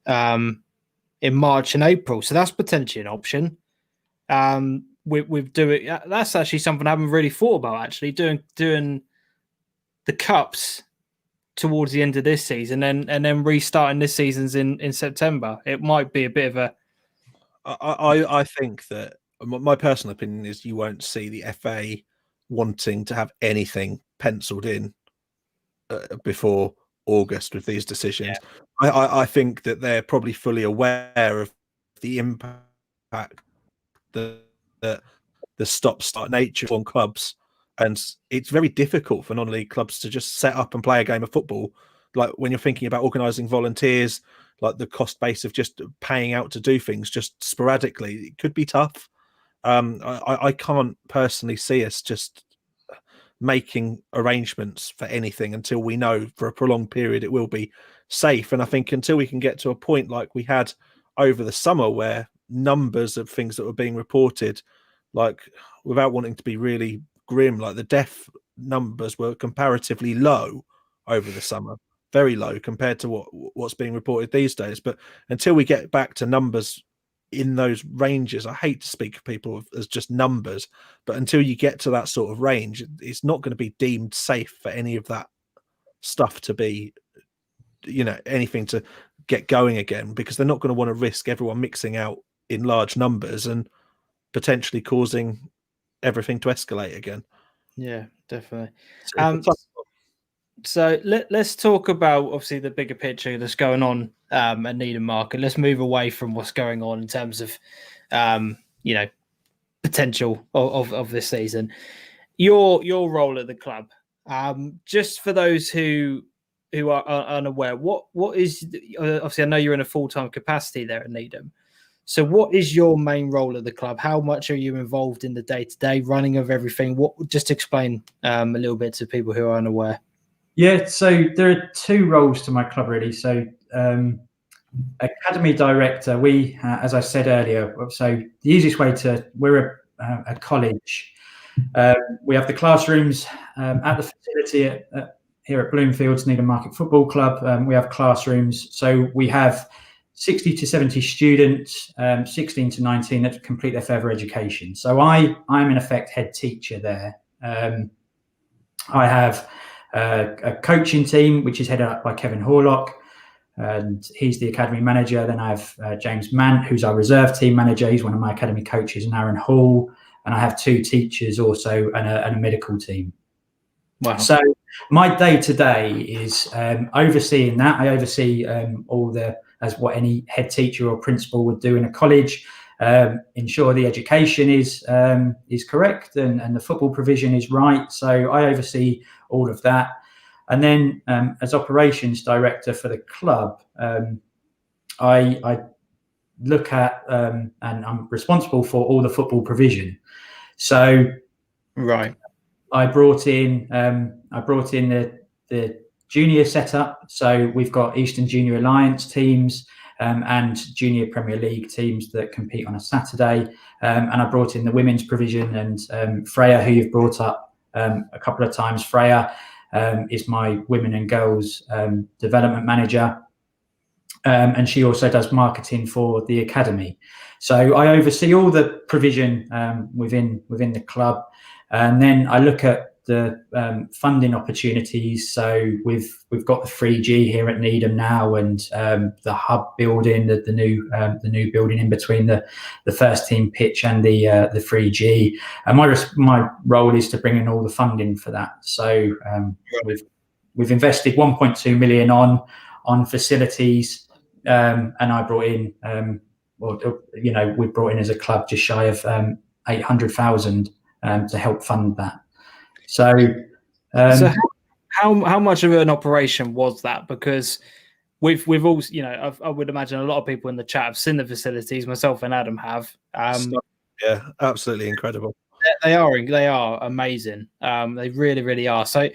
in March and April. So that's potentially an option. With doing that's actually something I haven't really thought about, actually doing the cups towards the end of this season and then restarting this season's in September. It might be a bit of a I think that my personal opinion is you won't see the FA wanting to have anything penciled in before August with these decisions. I think that they're probably fully aware of the impact the stop-start nature on clubs, and it's very difficult for non-league clubs to just set up and play a game of football. Like when you're thinking about organising volunteers, like the cost base of just paying out to do things just sporadically, it could be tough. I can't personally see us just making arrangements for anything until we know for a prolonged period it will be safe. And I think until we can get to a point like we had over the summer where numbers of things that were being reported, like without wanting to be really grim, like the death numbers were comparatively low over the summer, very low compared to what's being reported these days. But until we get back to numbers in those ranges, I hate to speak of people as just numbers, but until you get to that sort of range, it's not going to be deemed safe for any of that stuff to be, anything to get going again, because they're not going to want to risk everyone mixing out in large numbers and potentially causing everything to escalate again. Yeah, definitely. So let's talk about obviously the bigger picture that's going on at Needham Market. Let's move away from what's going on in terms of potential of this season. Your role at the club, just for those who are unaware, what is obviously I know you're in a full-time capacity there at Needham. So what is your main role at the club? How much are you involved in the day-to-day running of everything? Just explain a little bit to people who are unaware. Yeah, so there are two roles to my club really. So academy director, we, as I said earlier, so the easiest way we're a college. We have the classrooms at the facility here at Bloomfields Needham Market Football Club. We have classrooms, so we have 60 to 70 students, 16 to 19 that complete their further education. So I'm in effect head teacher there. I have a coaching team, which is headed up by Kevin Horlock, and he's the academy manager. Then I have James Mant, who's our reserve team manager. He's one of my academy coaches, and Aaron Hall. And I have two teachers also and a medical team. Wow. So my day to day is overseeing that. I oversee all as what any head teacher or principal would do in a college. Ensure the education is correct and the football provision is right. So I oversee all of that. And then as operations director for the club, I look at and I'm responsible for all the football provision. So right, I brought in the junior setup. So we've got Eastern Junior Alliance teams and Junior Premier League teams that compete on a Saturday. And I brought in the women's provision, and Freya, who you've brought up a couple of times. Freya is my women and girls development manager. And she also does marketing for the academy. So I oversee all the provision within the club. And then I look at the funding opportunities. So we've got the 3G here at Needham now, and the hub building, the new building in between the first team pitch and the 3G. And my role is to bring in all the funding for that. So we've invested 1.2 million on facilities, and I brought in we brought in as a club just shy of 800,000 to help fund that. So how much of an operation was that? Because we've all, I would imagine a lot of people in the chat have seen the facilities. Myself and Adam have. Yeah, absolutely incredible. They are amazing. They really, really are. So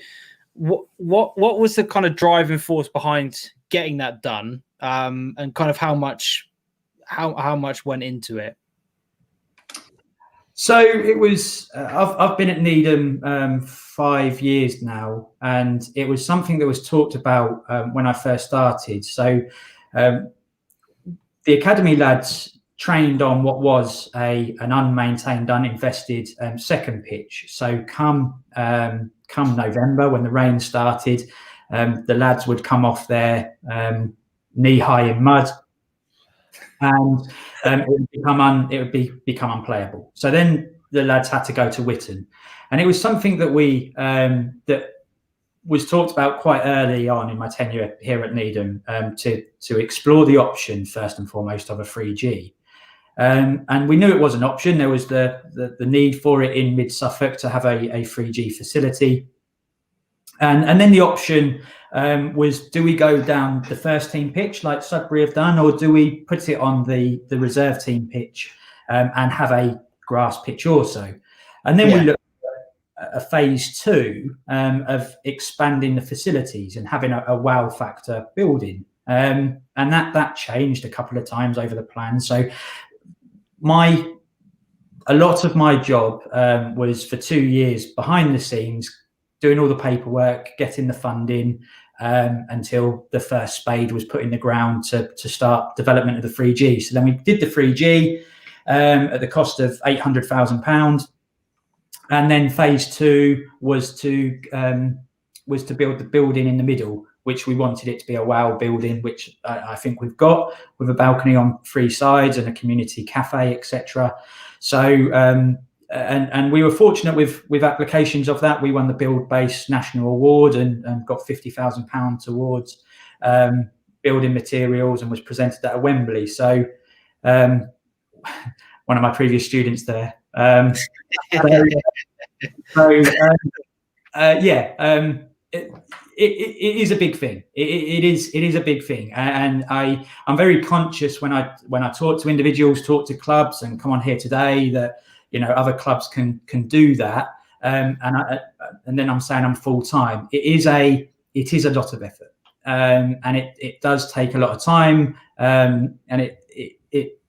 what was the kind of driving force behind getting that done? And kind of how much went into it? So it was. I've been at Needham 5 years now, and it was something that was talked about when I first started. So the academy lads trained on what was an unmaintained, uninvested second pitch. So come November, when the rain started, the lads would come off there knee high in mud, and it would become unplayable. So then the lads had to go to Witton, and it was something that that was talked about quite early on in my tenure here at Needham, to explore the option first and foremost of a 3G. And we knew it was an option. There was the need for it in mid Suffolk to have a 3G facility. And then the option was, do we go down the first team pitch like Sudbury have done, or do we put it on the reserve team pitch and have a grass pitch also? And then we looked at a phase 2 of expanding the facilities and having a wow factor building. And that changed a couple of times over the plan. So a lot of my job was for 2 years behind the scenes, doing all the paperwork, getting the funding, until the first spade was put in the ground to start development of the 3G. So then we did the 3G at the cost of £800,000, and then phase 2 was to build the building in the middle, which we wanted it to be a wow building, which I think we've got, with a balcony on 3 sides and a community cafe, etc. So and we were fortunate with applications of that. We won the Build Base National Award and got £50,000 towards building materials, and was presented at Wembley. So one of my previous students there. It is a big thing. It is a big thing, and I'm very conscious when I talk to individuals, talk to clubs, and come on here today that other clubs can do that, and then I'm saying I'm full time. It is a it is a lot of effort, and it does take a lot of time,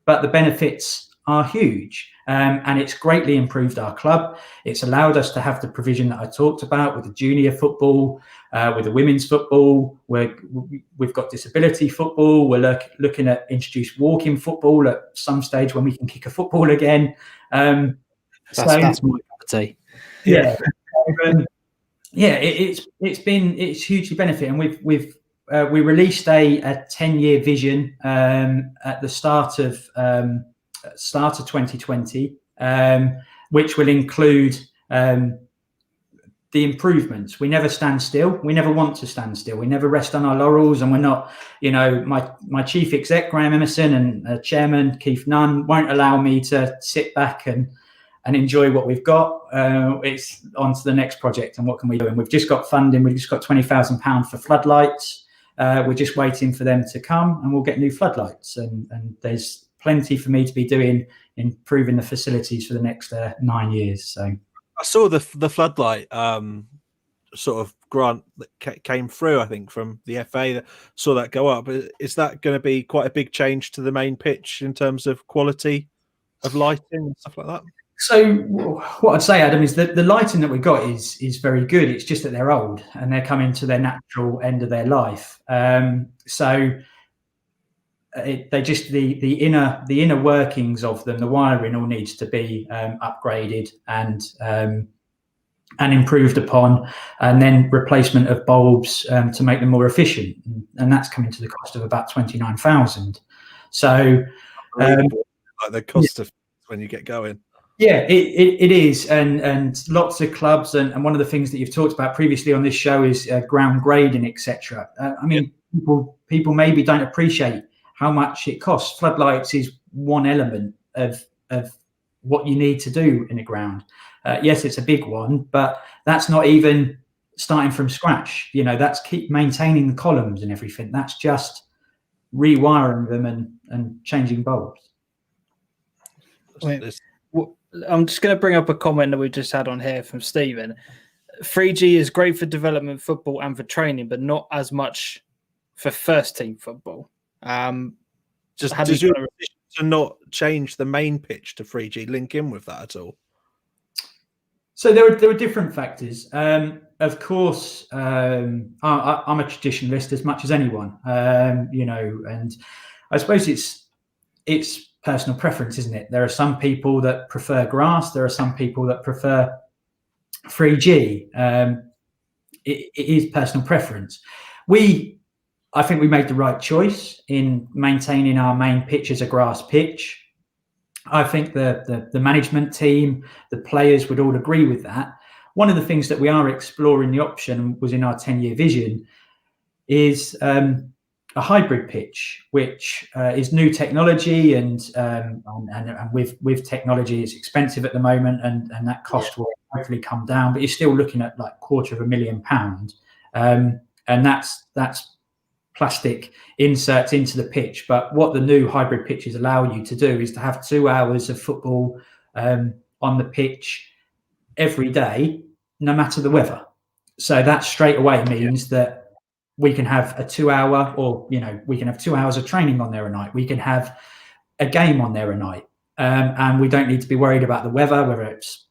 but the benefits are huge, and it's greatly improved our club. It's allowed us to have the provision that I talked about with the junior football, with the women's football. We've got disability football. We're looking at introduce walking football at some stage when we can kick a football again. That's my cup of tea. Yeah. It's hugely benefited, and we released a 10-year vision at the start of 2020, which will include the improvements. We never stand still. We never want to stand still. We never rest on our laurels, and we're not. My chief exec Graham Emerson and chairman Keith Nunn won't allow me to sit back and enjoy what we've got. It's on to the next project, and what can we do? And we've just got funding. We've just got £20,000 for floodlights. We're just waiting for them to come, and we'll get new floodlights. And there's plenty for me to be doing, improving the facilities for the next 9 years. So I saw the floodlight sort of grant that came through, I think, from the FA. That saw that go up. Is that going to be quite a big change to the main pitch in terms of quality of lighting and stuff like that? So what I'd say, Adam, is that the lighting that we got is very good. It's just that they're old and they're coming to their natural end of their life. So the inner workings of them, the wiring all needs to be upgraded and improved upon, and then replacement of bulbs to make them more efficient, and that's coming to the cost of about 29,000. So like the cost of when you get going. Yeah, it is, and lots of clubs, and one of the things that you've talked about previously on this show is ground grading, etc. People maybe don't appreciate how much it costs. Floodlights is one element of what you need to do in a ground. Yes, it's a big one, but that's not even starting from scratch. That's keep maintaining the columns and everything. That's just rewiring them and changing bulbs. I'm just going to bring up a comment that we just had on here from Stephen. 3G is great for development football and for training, but not as much for first team football. Does your decision to not change the main pitch to 3G link in with that at all? So there were different factors. Of course, I'm a traditionalist as much as anyone, and I suppose it's personal preference, isn't it? There are some people that prefer grass. There are some people that prefer 3G. It is personal preference. I think we made the right choice in maintaining our main pitch as a grass pitch. I think the management team, the players would all agree with that. One of the things that we are exploring the option was in our 10-year vision is a hybrid pitch, which is new technology, and with technology, it's expensive at the moment, and that cost will hopefully come down. But you're still looking at like £250,000, and that's plastic inserts into the pitch. But what the new hybrid pitches allow you to do is to have 2 hours of football on the pitch every day, no matter the weather. So that straight away means that we can have a 2 hour, or we can have 2 hours of training on there a night. We can have a game on there a night, and we don't need to be worried about the weather, whether it's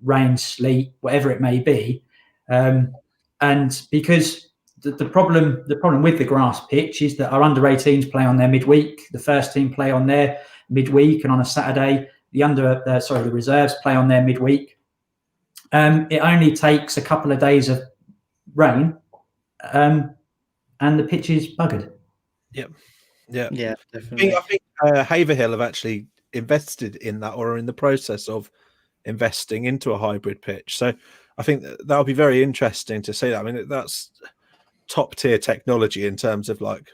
rain, sleet, whatever it may be. And because the problem with the grass pitch is that our under-18s play on their midweek, the first team play on their midweek, and on a Saturday the reserves play on their midweek. It only takes a couple of days of rain, and the pitch is buggered. Yeah, definitely. I think Haverhill have actually invested in that, or are in the process of investing into a hybrid pitch. So I think that'll be very interesting to see that. I mean, that's top tier technology in terms of, like,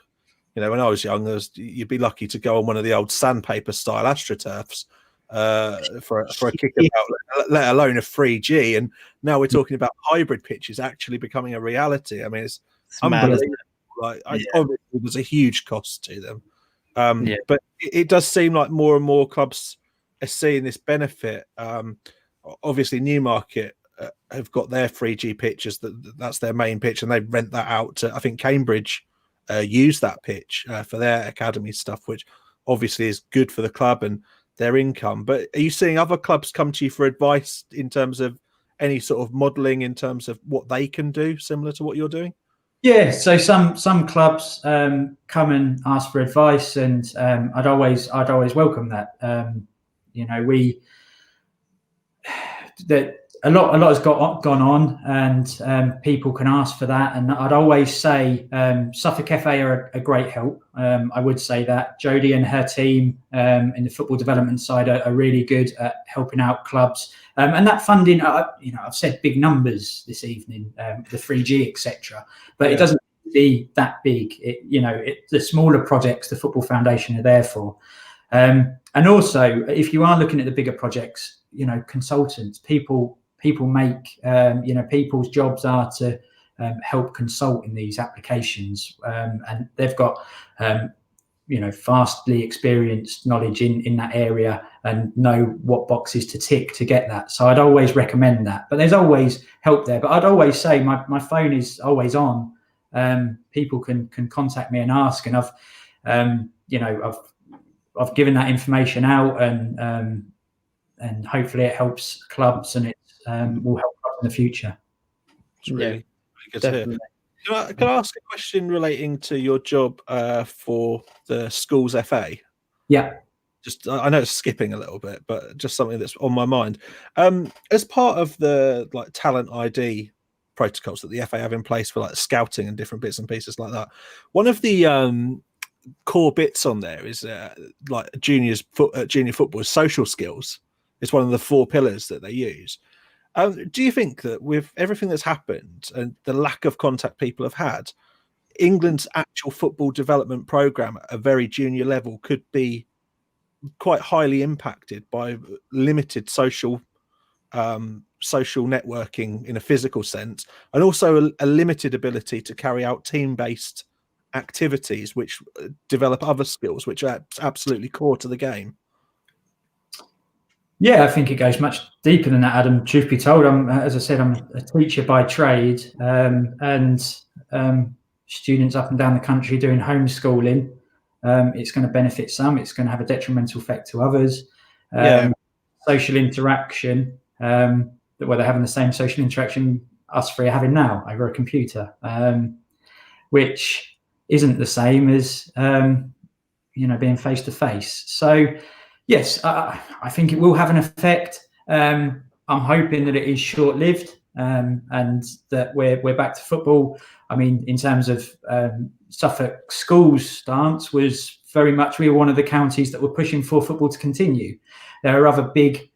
when I was young, you'd be lucky to go on one of the old sandpaper style AstroTurfs for a kickabout, let alone a 3G. And now we're talking about hybrid pitches actually becoming a reality. I mean, it's unbelievable. Obviously, there's a huge cost to them, but it does seem like more and more clubs are seeing this benefit. Obviously, Newmarket have got their 3G pitches. That's their main pitch, and they rent that out to, I think Cambridge use that pitch for their academy stuff, which obviously is good for the club and their income. But are you seeing other clubs come to you for advice in terms of any sort of modelling in terms of what they can do similar to what you're doing? Yeah, so some clubs come and ask for advice, and I'd always welcome that. That a lot has gone on, and people can ask for that. And I'd always say Suffolk FA are a great help. I would say that Jodie and her team in the football development side are really good at helping out clubs. And that funding, I've said big numbers this evening, the 3G, etc. But it doesn't be that big. The smaller projects the Football Foundation are there for. And also, if you are looking at the bigger projects, consultants, people make, people's jobs are to help consult in these applications, and they've got, vastly experienced knowledge in that area and know what boxes to tick to get that. So I'd always recommend that. But there's always help there. But I'd always say my phone is always on. People can contact me and ask, and I've given that information out, and hopefully it helps clubs, and it will help clubs in the future. It's really good to hear. Can I ask a question relating to your job for the schools FA? Yeah. I know it's skipping a little bit, but just something that's on my mind. As part of the talent ID protocols that the FA have in place for scouting and different bits and pieces like that, one of the core bits on there is junior football social skills. It's one of the 4 pillars that they use. Do you think that with everything that's happened and the lack of contact people have had, England's actual football development program at a very junior level could be quite highly impacted by limited social networking in a physical sense, and also a limited ability to carry out team-based activities which develop other skills which are absolutely core to the game? Yeah, I think it goes much deeper than that, Adam. Truth be told, as I said, I'm a teacher by trade, and students up and down the country doing homeschooling. It's going to benefit some. It's going to have a detrimental effect to others. Social interaction, where they're having the same social interaction us three are having now over a computer, which isn't the same as being face to face. So yes, I think it will have an effect. I'm hoping that it is short-lived, and that we're back to football. I mean, in terms of Suffolk schools' stance was very much, we were one of the counties that were pushing for football to continue. There are other big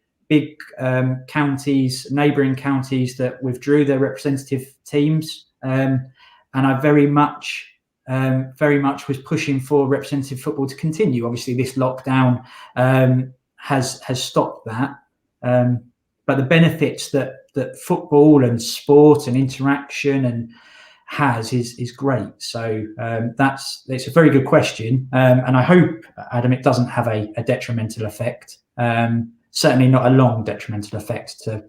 counties, neighbouring counties, that withdrew their representative teams, and I very much was pushing for representative football to continue. Obviously, this lockdown has stopped that, but the benefits that football and sport and interaction and has is great. So it's a very good question, and I hope, Adam, it doesn't have a detrimental effect. Certainly not a long detrimental effect to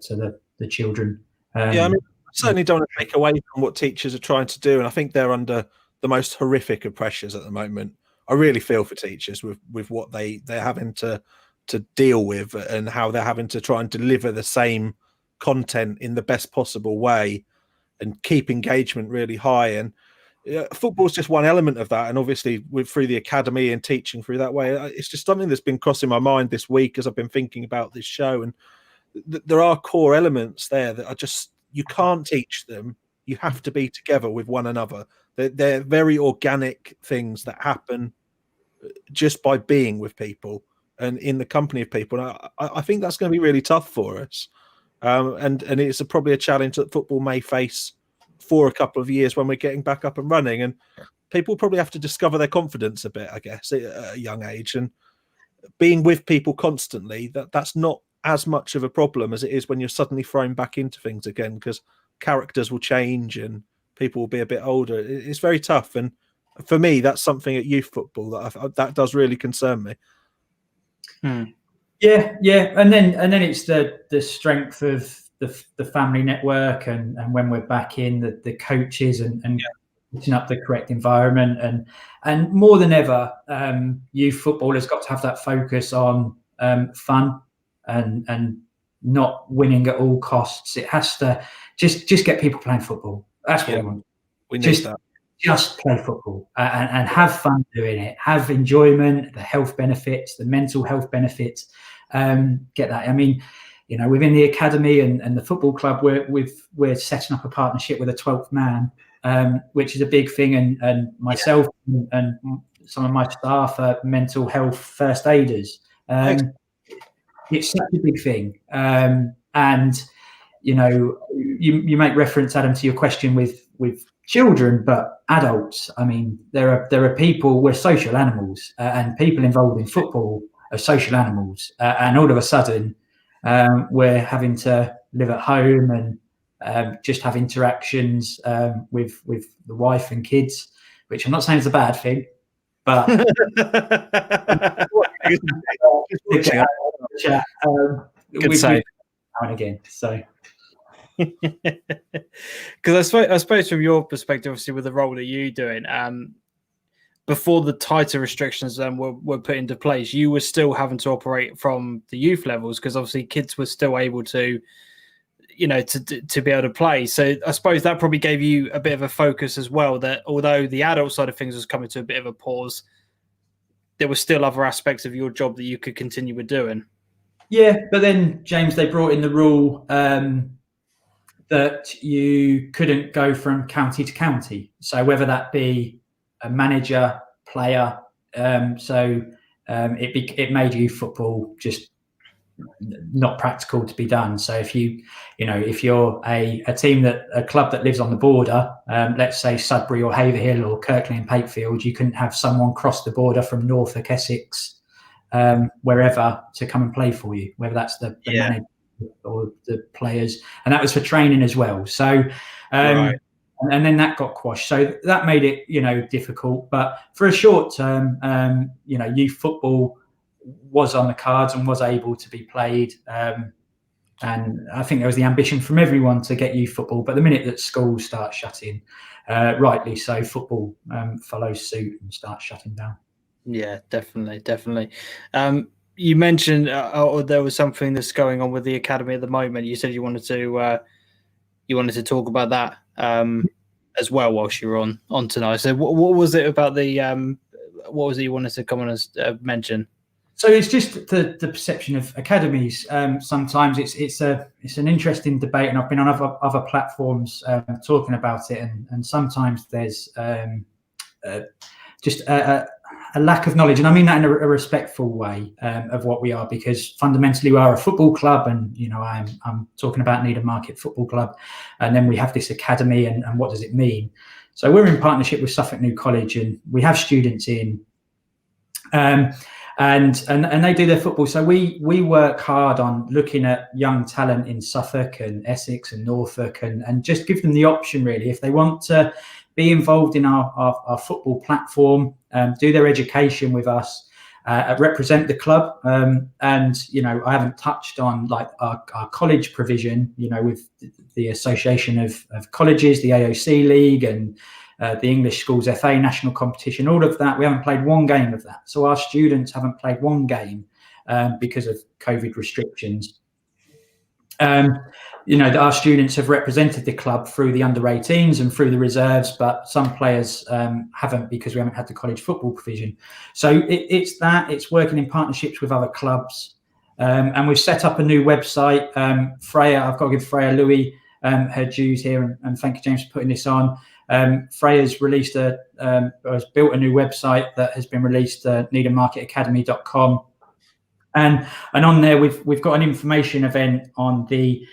the children. I mean, I certainly don't want to take away from what teachers are trying to do, and I think they're under the most horrific of pressures at the moment. I really feel for teachers with what they're having to deal with, and how they're having to try and deliver the same content in the best possible way and keep engagement really high. And football is just one element of that, and obviously through the academy and teaching through that way, it's just something that's been crossing my mind this week as I've been thinking about this show. And there are core elements there that are just, you can't teach them. You have to be together with one another. They're very organic things that happen just by being with people and in the company of people. And I think that's going to be really tough for us. And it's probably a challenge that football may face for a couple of years when we're getting back up and running. And people probably have to discover their confidence a bit, I guess, at a young age. And being with people constantly, that's not as much of a problem as it is when you're suddenly thrown back into things again, because characters will change and people will be a bit older. It's very tough. And for me, that's something at youth football that does really concern me. Yeah, and then it's the strength of the family network, and when we're back in, the coaches and putting up the correct environment, and more than ever, youth football has got to have that focus on fun and not winning at all costs. It has to just get people playing football. That's what we want. We need that. Just play football and have fun doing it. Have enjoyment, the health benefits, the mental health benefits. Get that. I mean, within the academy and the football club, we're setting up a partnership with a 12th man, which is a big thing. And myself and some of my staff are mental health first aiders. It's such a big thing. And you make reference, Adam, to your question with children, but adults. I mean, there are people. We're social animals, and people involved in football are social animals. And all of a sudden, we're having to live at home and just have interactions with the wife and kids, which I'm not saying is a bad thing, but good say. Now and again, so. Because I suppose from your perspective, obviously with the role that you're doing, before the tighter restrictions were put into place, you were still having to operate from the youth levels, because obviously kids were still able to, to be able to play. So I suppose that probably gave you a bit of a focus as well, that although the adult side of things was coming to a bit of a pause, there were still other aspects of your job that you could continue with doing. Yeah, but then, James, they brought in the rule that you couldn't go from county to county. So whether that be a manager, player, it made youth football just not practical to be done. So if you're a team a club that lives on the border, let's say Sudbury or Haverhill or Kirkleigh and Pakefield, you couldn't have someone cross the border from Norfolk, Essex, wherever to come and play for you, whether that's the manager or the players, and that was for training as well. So right. And then that got quashed, so that made it difficult. But for a short term, youth football was on the cards and was able to be played, and I think there was the ambition from everyone to get youth football. But the minute that schools start shutting, rightly so, football follows suit and starts shutting down. Yeah, definitely. You mentioned there was something that's going on with the academy at the moment. You said you wanted to talk about that as well whilst you were on tonight. So what was it about the what was it you wanted to come on as mention? So it's just the perception of academies. Sometimes it's an interesting debate, and I've been on other platforms talking about it, and sometimes there's just a lack of knowledge, and I mean that in a respectful way, of what we are, because fundamentally we are a football club, and I'm talking about Needham Market Football Club, and then we have this academy, and what does it mean? So we're in partnership with Suffolk New College, and we have students in, and they do their football. So we work hard on looking at young talent in Suffolk and Essex and Norfolk, and just give them the option, really, if they want to be involved in our football platform, do their education with us, represent the club. And, I haven't touched on like our college provision, with the Association of Colleges, the AOC League, and the English Schools FA national competition, all of that. We haven't played one game of that. So our students haven't played one game because of COVID restrictions. Our students have represented the club through the under-18s and through the reserves, but some players haven't, because we haven't had the college football provision. So it's working in partnerships with other clubs. And we've set up a new website. Freya, I've got to give Freya Louis her dues here, and thank you, James, for putting this on. Freya's has built a new website that has been released, needhammarketacademy.com. And on there, we've got an information event on the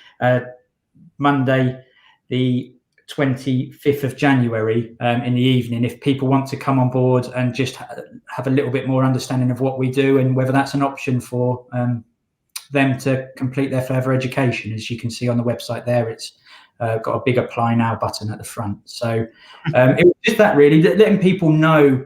Monday, the 25th of January, in the evening, if people want to come on board and just have a little bit more understanding of what we do, and whether that's an option for them to complete their further education. As you can see on the website there, it's got a big apply now button at the front. So it was just that, really, letting people know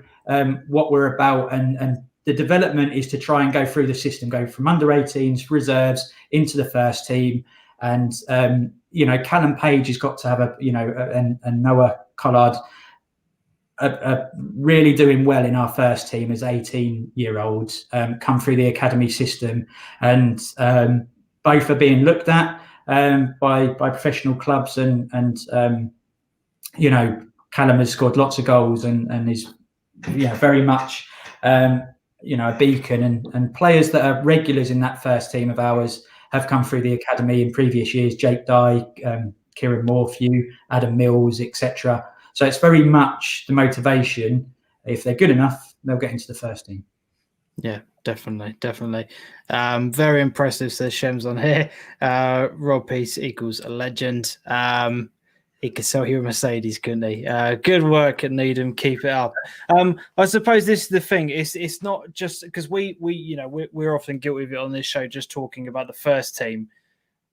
what we're about, and the development is to try and go through the system, go from under-18s, reserves, into the first team, And Callum Page has got to have and Noah Collard are really doing well in our first team as 18-year-olds, come through the academy system, and both are being looked at by professional clubs, and Callum has scored lots of goals and is very much a beacon, and players that are regulars in that first team of ours have come through the academy in previous years. Jake Dye, Kieran Morphew, Adam Mills, etc. So it's very much the motivation. If they're good enough, they'll get into the first team. Yeah, definitely. Very impressive, says Shems on here. Rob Peace equals a legend. He could sell you a Mercedes, couldn't he? Good work at Needham. Keep it up. I suppose this is the thing. It's not just because we're often guilty of it on this show, just talking about the first team,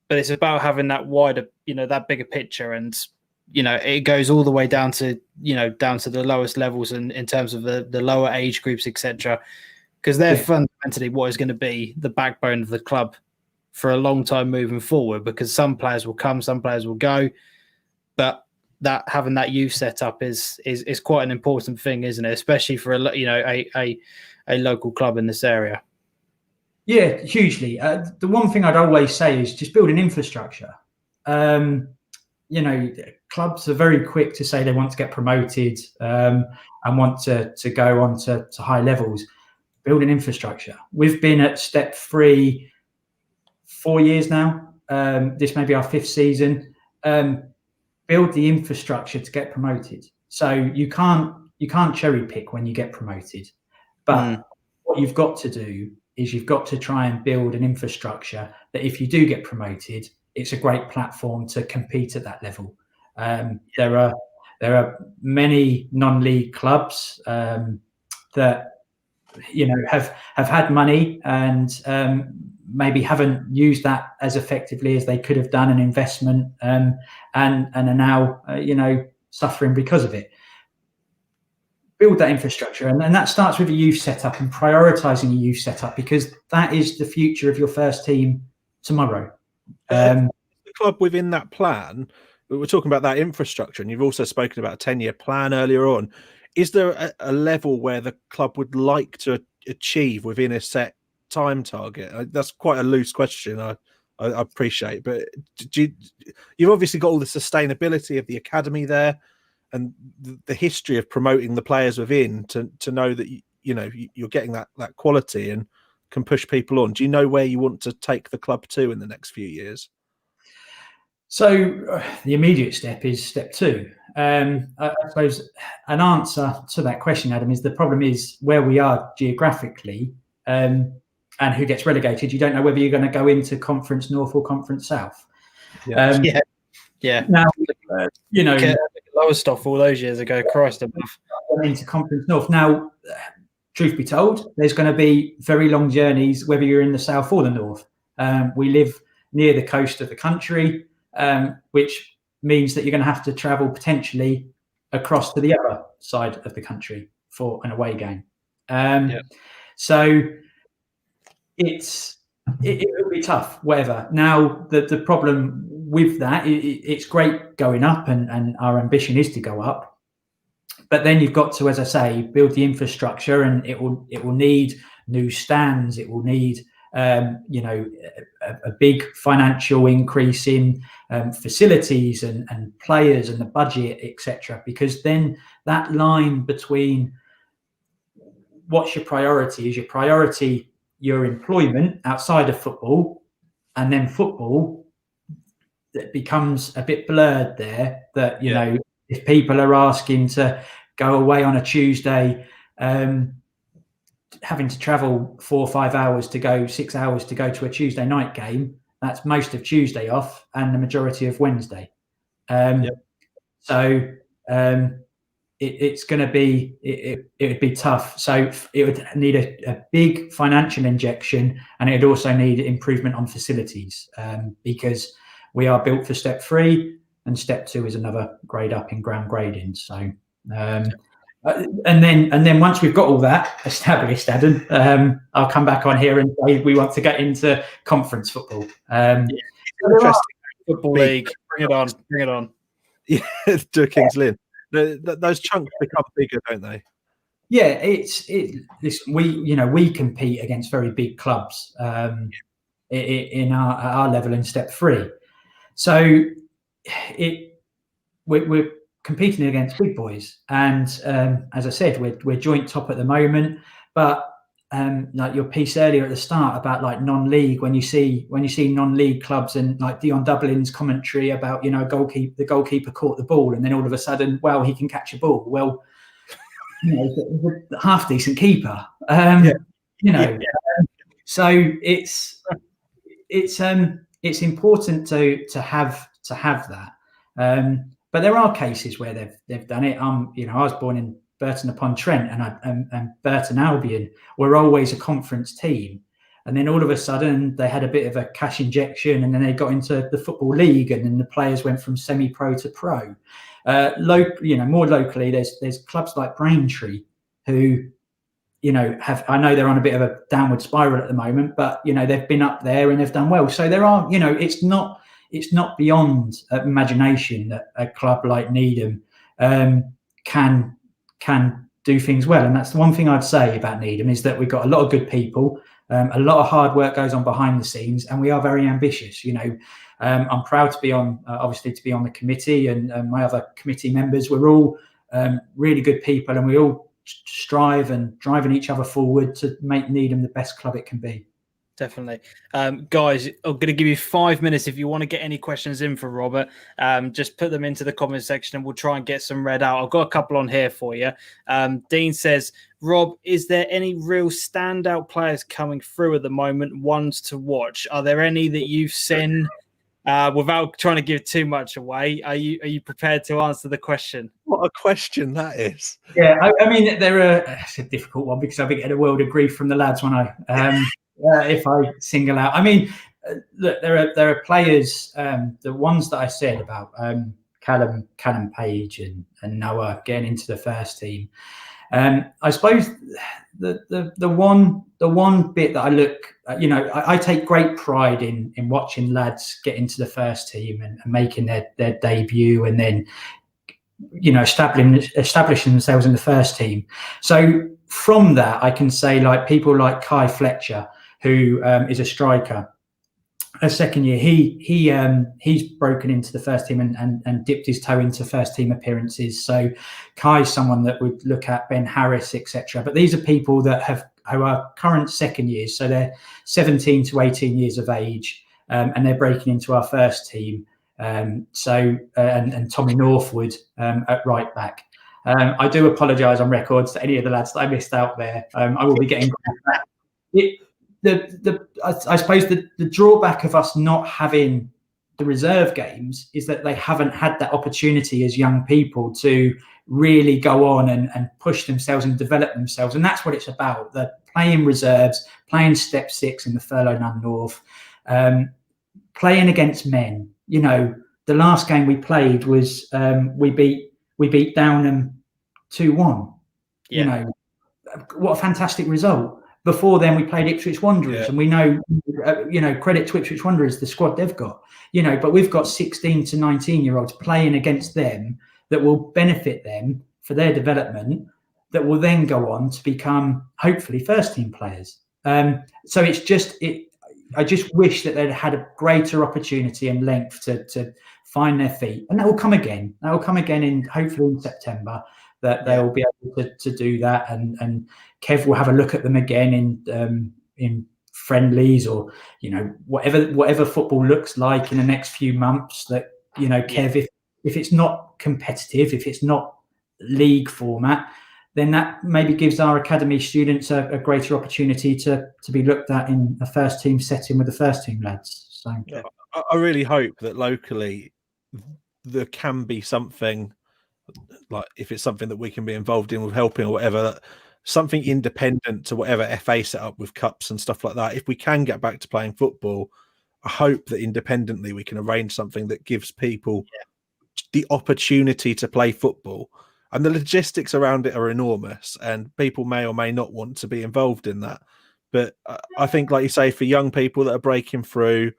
but it's about having that wider, that bigger picture, and it goes all the way down to the lowest levels, and in terms of the lower age groups, etc. Because they're fundamentally what is going to be the backbone of the club for a long time moving forward. Because some players will come, some players will go, but having that youth set up is quite an important thing, isn't it? Especially for a local club in this area. Yeah, hugely. The one thing I'd always say is just build an infrastructure. Clubs are very quick to say they want to get promoted and want to go on to high levels. Build an infrastructure. We've been at step 3 4 years now. This may be our 5th season. Build the infrastructure to get promoted. So you can't cherry pick when you get promoted. But what you've got to do is you've got to try and build an infrastructure that if you do get promoted, it's a great platform to compete at that level. There are many non-league clubs that have had money and maybe haven't used that as effectively as they could have done, an investment, and are now suffering because of it. Build that infrastructure, and that starts with a youth setup and prioritizing a youth setup, because that is the future of your first team tomorrow. The club within that plan, we're talking about that infrastructure, and you've also spoken about a 10-year plan earlier on. Is there a level where the club would like to achieve within a set time target? That's quite a loose question, I appreciate, but you've obviously got all the sustainability of the academy there and the history of promoting the players within to know that you're getting that quality and can push people on. Do you know where you want to take the club to in the next few years? So the immediate step is step 2. I suppose an answer to that question, Adam, is the problem is where we are geographically, and who gets relegated. You don't know whether you're going to go into Conference North or Conference South. Yeah. Now, Lowestoft all those years ago, Christ above. Into Conference North. Now, truth be told, there's going to be very long journeys whether you're in the south or the north. We live near the coast of the country, which means that you're going to have to travel potentially across to the other side of the country for an away game. So it will be tough, whatever. Now, the problem with that, it's great going up, and our ambition is to go up. But then you've got to, as I say, build the infrastructure, and it will need new stands. It will need a big financial increase in facilities and players and the budget, etc. Because then that line between what's your priority is your employment outside of football, and then football, that becomes a bit blurred there. That if people are asking to go away on a Tuesday, having to travel 4 or 5 hours to go, 6 hours to go to a Tuesday night game, that's most of Tuesday off and the majority of Wednesday. So it's going to be, it would be tough. So it would need a big financial injection, and it'd also need improvement on facilities, because we are built for step 3, and step 2 is another grade up in ground grading. So, and then once we've got all that established, Adam, I'll come back on here and say we want to get into conference football. Interesting Football League. Bring it on. Bring it on. Yeah, to Kings Lynn. Those chunks become bigger, don't they? Yeah, we compete against very big clubs in our level in Step 3. So we're competing against big boys, and as I said, we're joint top at the moment. But like your piece earlier at the start about like non-league, when you see non-league clubs and like Dion Dublin's commentary about the goalkeeper caught the ball and then all of a sudden, well, he can catch a ball. Well, he's a half decent keeper. So it's important to have that. But there are cases where they've done it. I was born in Burton upon Trent, and Burton Albion were always a conference team. And then all of a sudden they had a bit of a cash injection, and then they got into the Football League, and then the players went from semi-pro to pro. More locally, there's clubs like Braintree who, I know they're on a bit of a downward spiral at the moment, but they've been up there and they've done well. So there are, it's not beyond imagination that a club like Needham can do things well. And that's the one thing I'd say about Needham, is that we've got a lot of good people. A lot of hard work goes on behind the scenes, and we are very ambitious. I'm proud to be on, obviously, to be on the committee, and my other committee members. We're all really good people, and we all strive and driving each other forward to make Needham the best club it can be. Definitely. Guys, I'm going to give you 5 minutes if you want to get any questions in for Robert. Just put them into the comment section and we'll try and get some read out. I've got a couple on here for you. Dean says, Rob, is there any real standout players coming through at the moment, ones to watch? Are there any that you've seen? Without trying to give too much away, are you prepared to answer the question? What a question that is! Yeah, I mean, it's a difficult one because I've been getting a world of grief from the lads when if I single out. I mean, look, there are players. The ones that I said about Callum Page and Noah getting into the first team. I suppose the one bit that I look, I take great pride in watching lads get into the first team and making their debut, and then establishing themselves in the first team. So from that, I can say like people like Kai Fletcher, who is a striker. A second year, he's broken into the first team and dipped his toe into first team appearances. So Kai's someone that would look at, Ben Harris, etc. But these are people that who are current second years, so they're 17 to 18 years of age, and they're breaking into our first team. And Tommy Northwood at right back. I do apologise on records to any of the lads that I missed out there. I will be getting back. I suppose the drawback of us not having the reserve games is that they haven't had that opportunity as young people to really go on and push themselves and develop themselves. And that's what it's about. They're playing reserves, playing Step 6 in the Furlough None North, playing against men. The last game we played was we beat Downham 2-1. Yeah. What a fantastic result. Before then, we played Ipswich Wanderers, and we know, credit to Ipswich Wanderers, the squad they've got, but we've got 16 to 19-year-olds playing against them that will benefit them for their development, that will then go on to become, hopefully, first-team players. So it's just, I just wish that they'd had a greater opportunity and length to find their feet. And that will come again. That will come again hopefully in September. That they'll be able to do that, and Kev will have a look at them again in friendlies, or whatever football looks like in the next few months. That Kev, if it's not competitive, if it's not league format, then that maybe gives our academy students a greater opportunity to be looked at in a first team setting with the first team lads. So I really hope that locally there can be something. Like if it's something that we can be involved in with helping or whatever, something independent to whatever FA set up with cups and stuff like that. If we can get back to playing football, I hope that independently we can arrange something that gives people the opportunity to play football. And the logistics around it are enormous, and people may or may not want to be involved in that. But I think, like you say, for young people that are breaking through,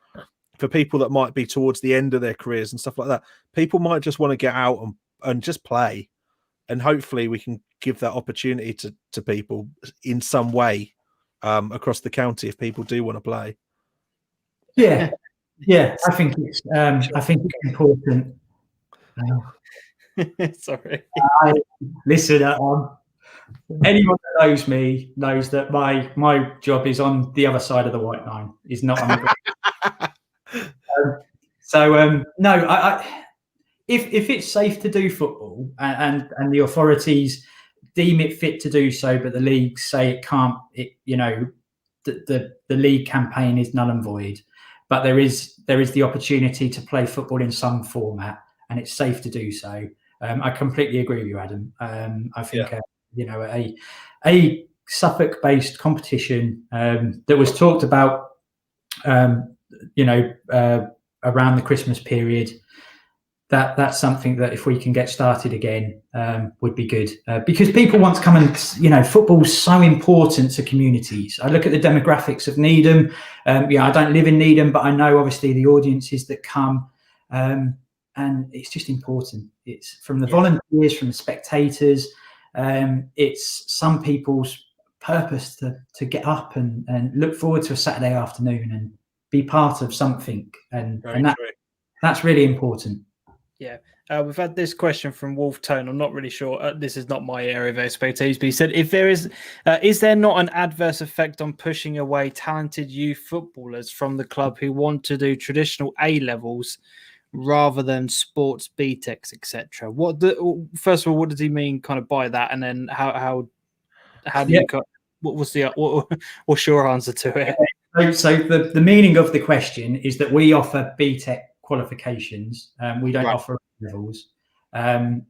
for people that might be towards the end of their careers and stuff like that, people might just want to get out and just play. And hopefully we can give that opportunity to people in some way across the county if people do want to play. Yeah, I think it's important. Sorry. Listen, anyone that knows me knows that my job is on the other side of the white line. Is not on the no. If it's safe to do football and the authorities deem it fit to do so, but the leagues say it can't, the league campaign is null and void. But there is the opportunity to play football in some format, and it's safe to do so. I completely agree with you, Adam. I think a Suffolk-based competition that was talked about, around the Christmas period. That's something that if we can get started again would be good, because people want to come and football's so important to communities. I look at the demographics of Needham. I don't live in Needham, but I know obviously the audiences that come, and it's just important. It's from the volunteers, from the spectators. It's some people's purpose to get up and look forward to a Saturday afternoon and be part of something, and that's really important. Yeah, we've had this question from Wolf Tone. I'm not really sure. This is not my area of expertise, but he said, "If there is there not an adverse effect on pushing away talented youth footballers from the club who want to do traditional A levels rather than sports BTECs, etc.?" First of all, what does he mean, kind of by that, and then how do you? What's your answer to it? So the meaning of the question is that we offer BTEC qualifications. We don't offer levels.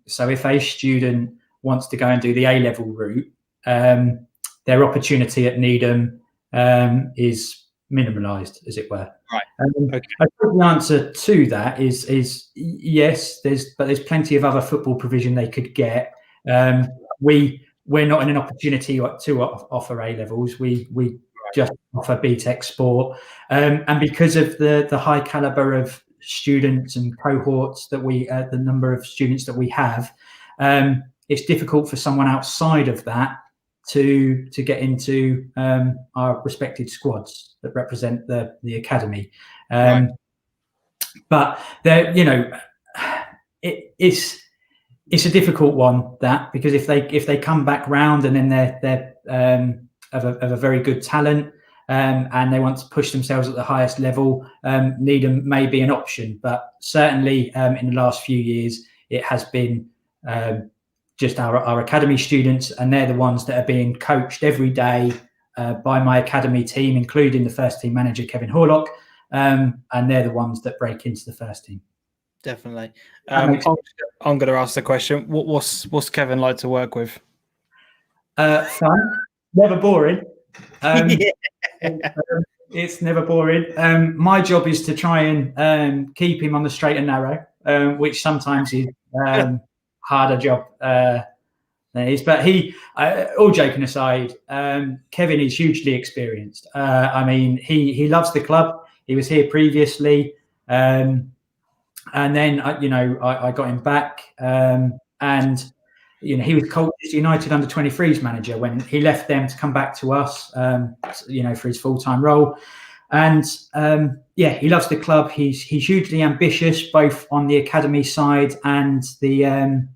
So if a student wants to go and do the A level route, their opportunity at Needham is minimalised, as it were. Right. I think the answer to that is yes. There's plenty of other football provision they could get. We're not in an opportunity to offer A levels. We just offer BTEC sport, and because of the high caliber of students and cohorts that the number of students that we have, it's difficult for someone outside of that to get into our respected squads that represent the academy. But it's a difficult one, that, because if they come back round and then they're of a very good talent, and they want to push themselves at the highest level, Needham may be an option. But certainly in the last few years, it has been just our academy students, and they're the ones that are being coached every day by my academy team, including the first team manager, Kevin Horlock, and they're the ones that break into the first team. Definitely. I'm going to ask the question. What's Kevin like to work with? Fun, never boring. It's never boring. My job is to try and keep him on the straight and narrow, which sometimes is harder job than it is. But all joking aside, Kevin is hugely experienced. He loves the club. He was here previously, and then I got him back, and he was Colchester United under-23s manager when he left them to come back to us, for his full-time role. And he loves the club. He's hugely ambitious, both on the academy side and the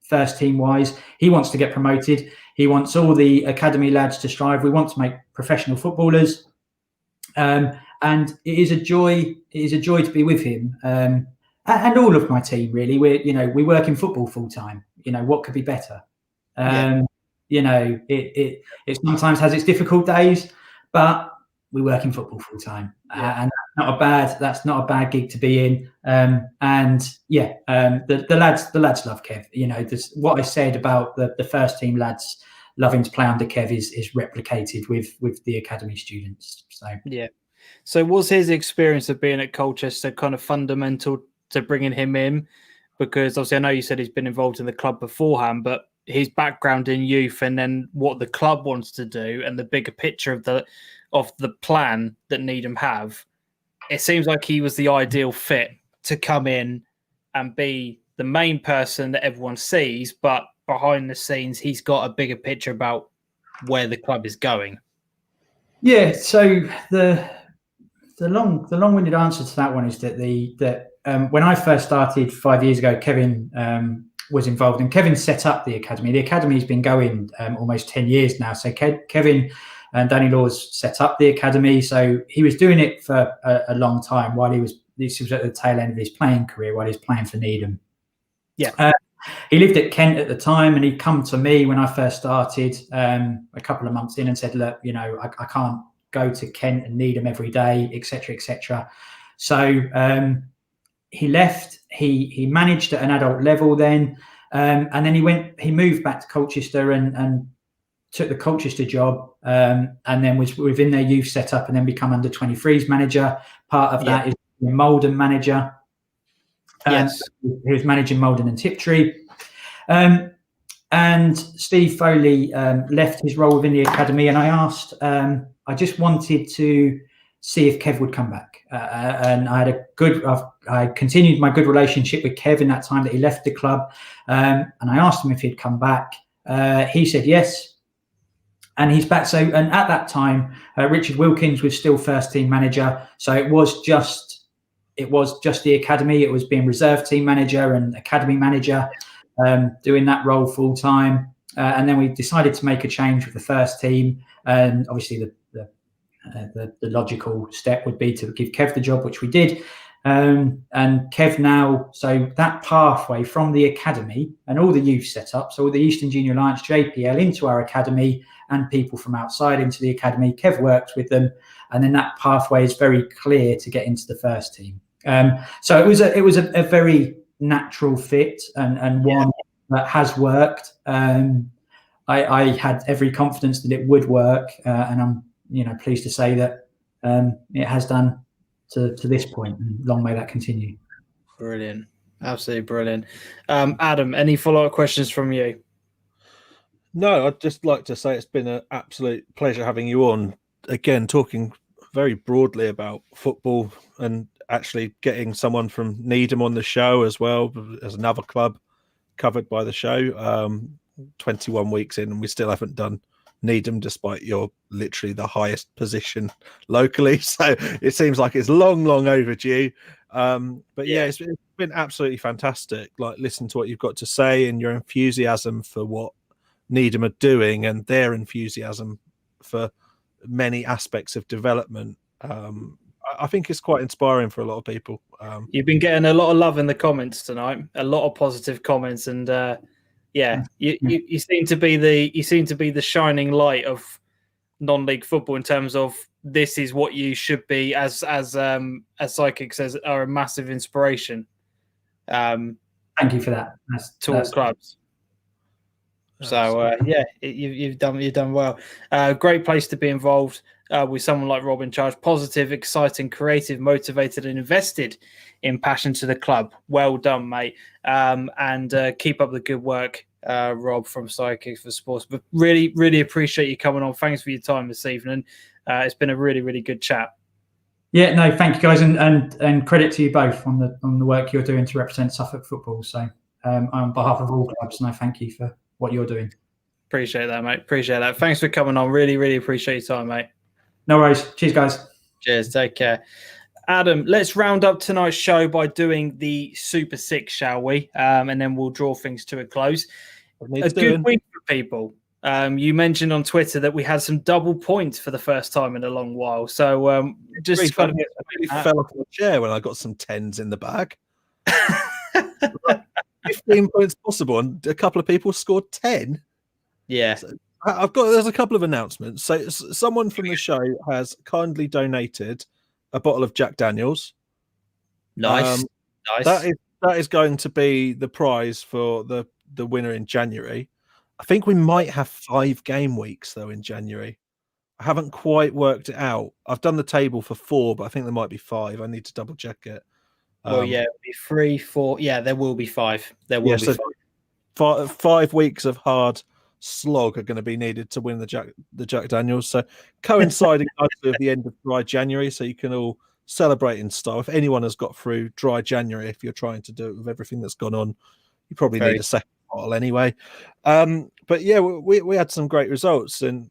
first team wise. He wants to get promoted. He wants all the academy lads to strive. We want to make professional footballers, and it is a joy. It is a joy to be with him. And all of my team, really. We work in football full time. What could be better? It sometimes has its difficult days, but we work in football full time, and that's not a bad gig to be in. The lads love Kev. What I said about the first team lads loving to play under Kev is replicated with the academy students. So yeah. So was his experience of being at Colchester kind of fundamental to bringing him in? Because obviously I know you said he's been involved in the club beforehand, but his background in youth and then what the club wants to do and the bigger picture of the plan that Needham have, it seems like he was the ideal fit to come in and be the main person that everyone sees, but behind the scenes, he's got a bigger picture about where the club is going. Yeah. So the long-winded answer to that one is that when I first started 5 years ago, Kevin was involved, and Kevin set up the academy. The academy has been going almost 10 years now. So Kevin and Danny Laws set up the academy. So he was doing it for a long time while this was at the tail end of his playing career while he was playing for Needham. Yeah. He lived at Kent at the time, and he'd come to me when I first started a couple of months in and said, look, I can't go to Kent and Needham every day, etc., etc. So he left. He managed at an adult level then, and then he moved back to Colchester and took the Colchester job, and then was within their youth setup, and then become under 23s manager. Part of that is the Malden manager. Yes, he was managing Malden and Tiptree. And Steve Foley left his role within the academy, and I just wanted to see if Kev would come back. And I continued my good relationship with Kev in that time that he left the club. And I asked him if he'd come back. He said yes, and he's back. So, and at that time, Richard Wilkins was still first team manager. So it was just the academy. It was being reserve team manager and academy manager, doing that role full time. And then we decided to make a change with the first team. And obviously the logical step would be to give Kev the job, which we did. And Kev now, so that pathway from the academy and all the youth setup, so all the Eastern Junior Alliance, JPL into our academy and people from outside into the academy, Kev works with them. And then that pathway is very clear to get into the first team. So it was a very natural fit and one that has worked. I had every confidence that it would work, and I'm pleased to say that it has done to this point, and long may that continue. Brilliant, absolutely brilliant. Adam, any follow-up questions from you? No, I'd just like to say it's been an absolute pleasure having you on again, talking very broadly about football and actually getting someone from Needham on the show as well as another club covered by the show. 21 weeks in and we still haven't done Needham, despite you're literally the highest position locally. So it seems like it's long overdue. But yeah, it's been absolutely fantastic. Like, listen to what you've got to say and your enthusiasm for what Needham are doing and their enthusiasm for many aspects of development. I think it's quite inspiring for a lot of people. You've been getting a lot of love in the comments tonight, a lot of positive comments, and you seem to be the shining light of non-league football in terms of this is what you should be, as Psychic says, are a massive inspiration. Thank you for that. To all clubs. So you've done well. Great place to be involved with someone like Rob in charge. Positive, exciting, creative, motivated, and invested in passion to the club. Well done, mate. And keep up the good work, Rob from Psychic for Sports. But really appreciate you coming on. Thanks for your time this evening. It's been a really good chat. Yeah, no, thank you guys, and credit to you both on the work you're doing to represent Suffolk football. So on behalf of all clubs, and I thank you for what you're doing. Appreciate that, mate. Appreciate that. Thanks for coming on. Really appreciate your time, mate. No worries. Cheers, guys. Cheers. Take care. Adam, let's round up tonight's show by doing the Super Six, shall we? And then we'll draw things to a close. A good week for people. You mentioned on Twitter that we had some double points for the first time in a long while. So just I fell off the chair when I got some tens in the bag. 15 points possible, and a couple of people scored 10. Yeah. So there's a couple of announcements. So someone from the show has kindly donated a bottle of Jack Daniels. Nice. That is going to be the prize for the winner in January. I think we might have 5 game weeks though in January. I haven't quite worked it out. I've done the table for 4, but I think there might be 5. I need to double check it. Well, it'll be 3, 4. Yeah, there will be 5. There will be 5. 5 weeks of hard slog are going to be needed to win the Jack Daniels. So coinciding nicely with the end of dry January, so you can all celebrate in style. If anyone has got through dry January, if you're trying to do it with everything that's gone on, you probably need a second bottle anyway. But yeah, we had some great results and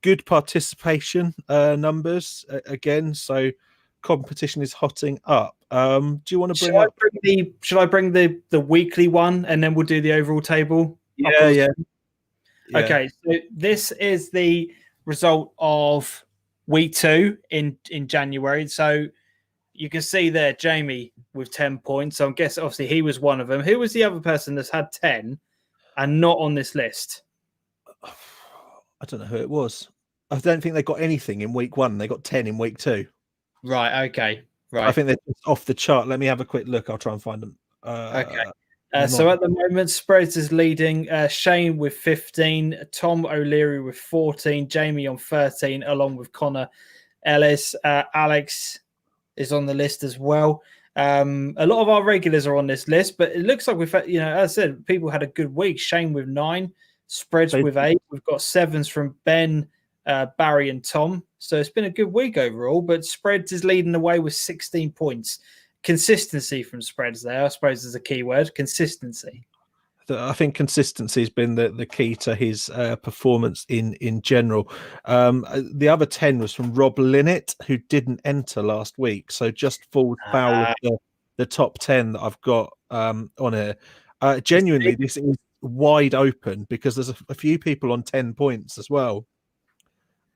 good participation numbers again. So competition is hotting up. Do you want to bring up? Should I bring the weekly one and then we'll do the overall table? Yeah. Okay, so this is the result of week 2 in January. So you can see there Jamie with 10 points. So I'm guessing obviously he was one of them. Who was the other person that's had 10 and not on this list? I don't know who it was. I don't think they got anything in week 1. They got 10 in week 2. Right. Okay. Right. I think they're just off the chart. Let me have a quick look. I'll try and find them. Okay. So at the moment, Spreads is leading. Shane with 15, Tom O'Leary with 14, Jamie on 13, along with Connor Ellis. Alex is on the list as well. A lot of our regulars are on this list, but it looks like we've had, as I said, people had a good week. Shane with 9, Spreads with 8. We've got 7s from Ben, Barry, and Tom. So it's been a good week overall, but Spreads is leading the way with 16 points. Consistency from Spreads there, I suppose, is a key word. Consistency. I think consistency has been the key to his performance in general. The other 10 was from Rob Linnett, who didn't enter last week, so just falls foul of the top 10 that I've got on here. Genuinely, this is wide open because there's a few people on 10 points as well.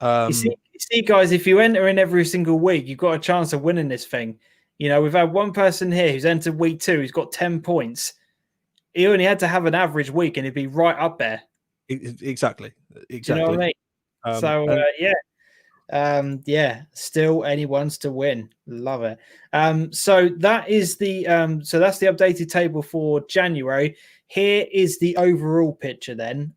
You see, guys, if you enter in every single week, you've got a chance of winning this thing. We've had one person here who's entered week 2 who's got 10 points. He only had to have an average week and he'd be right up there. Exactly. Do you know what I mean? Still anyone's to win. Love it. So that is that's the updated table for January. Here is the overall picture then.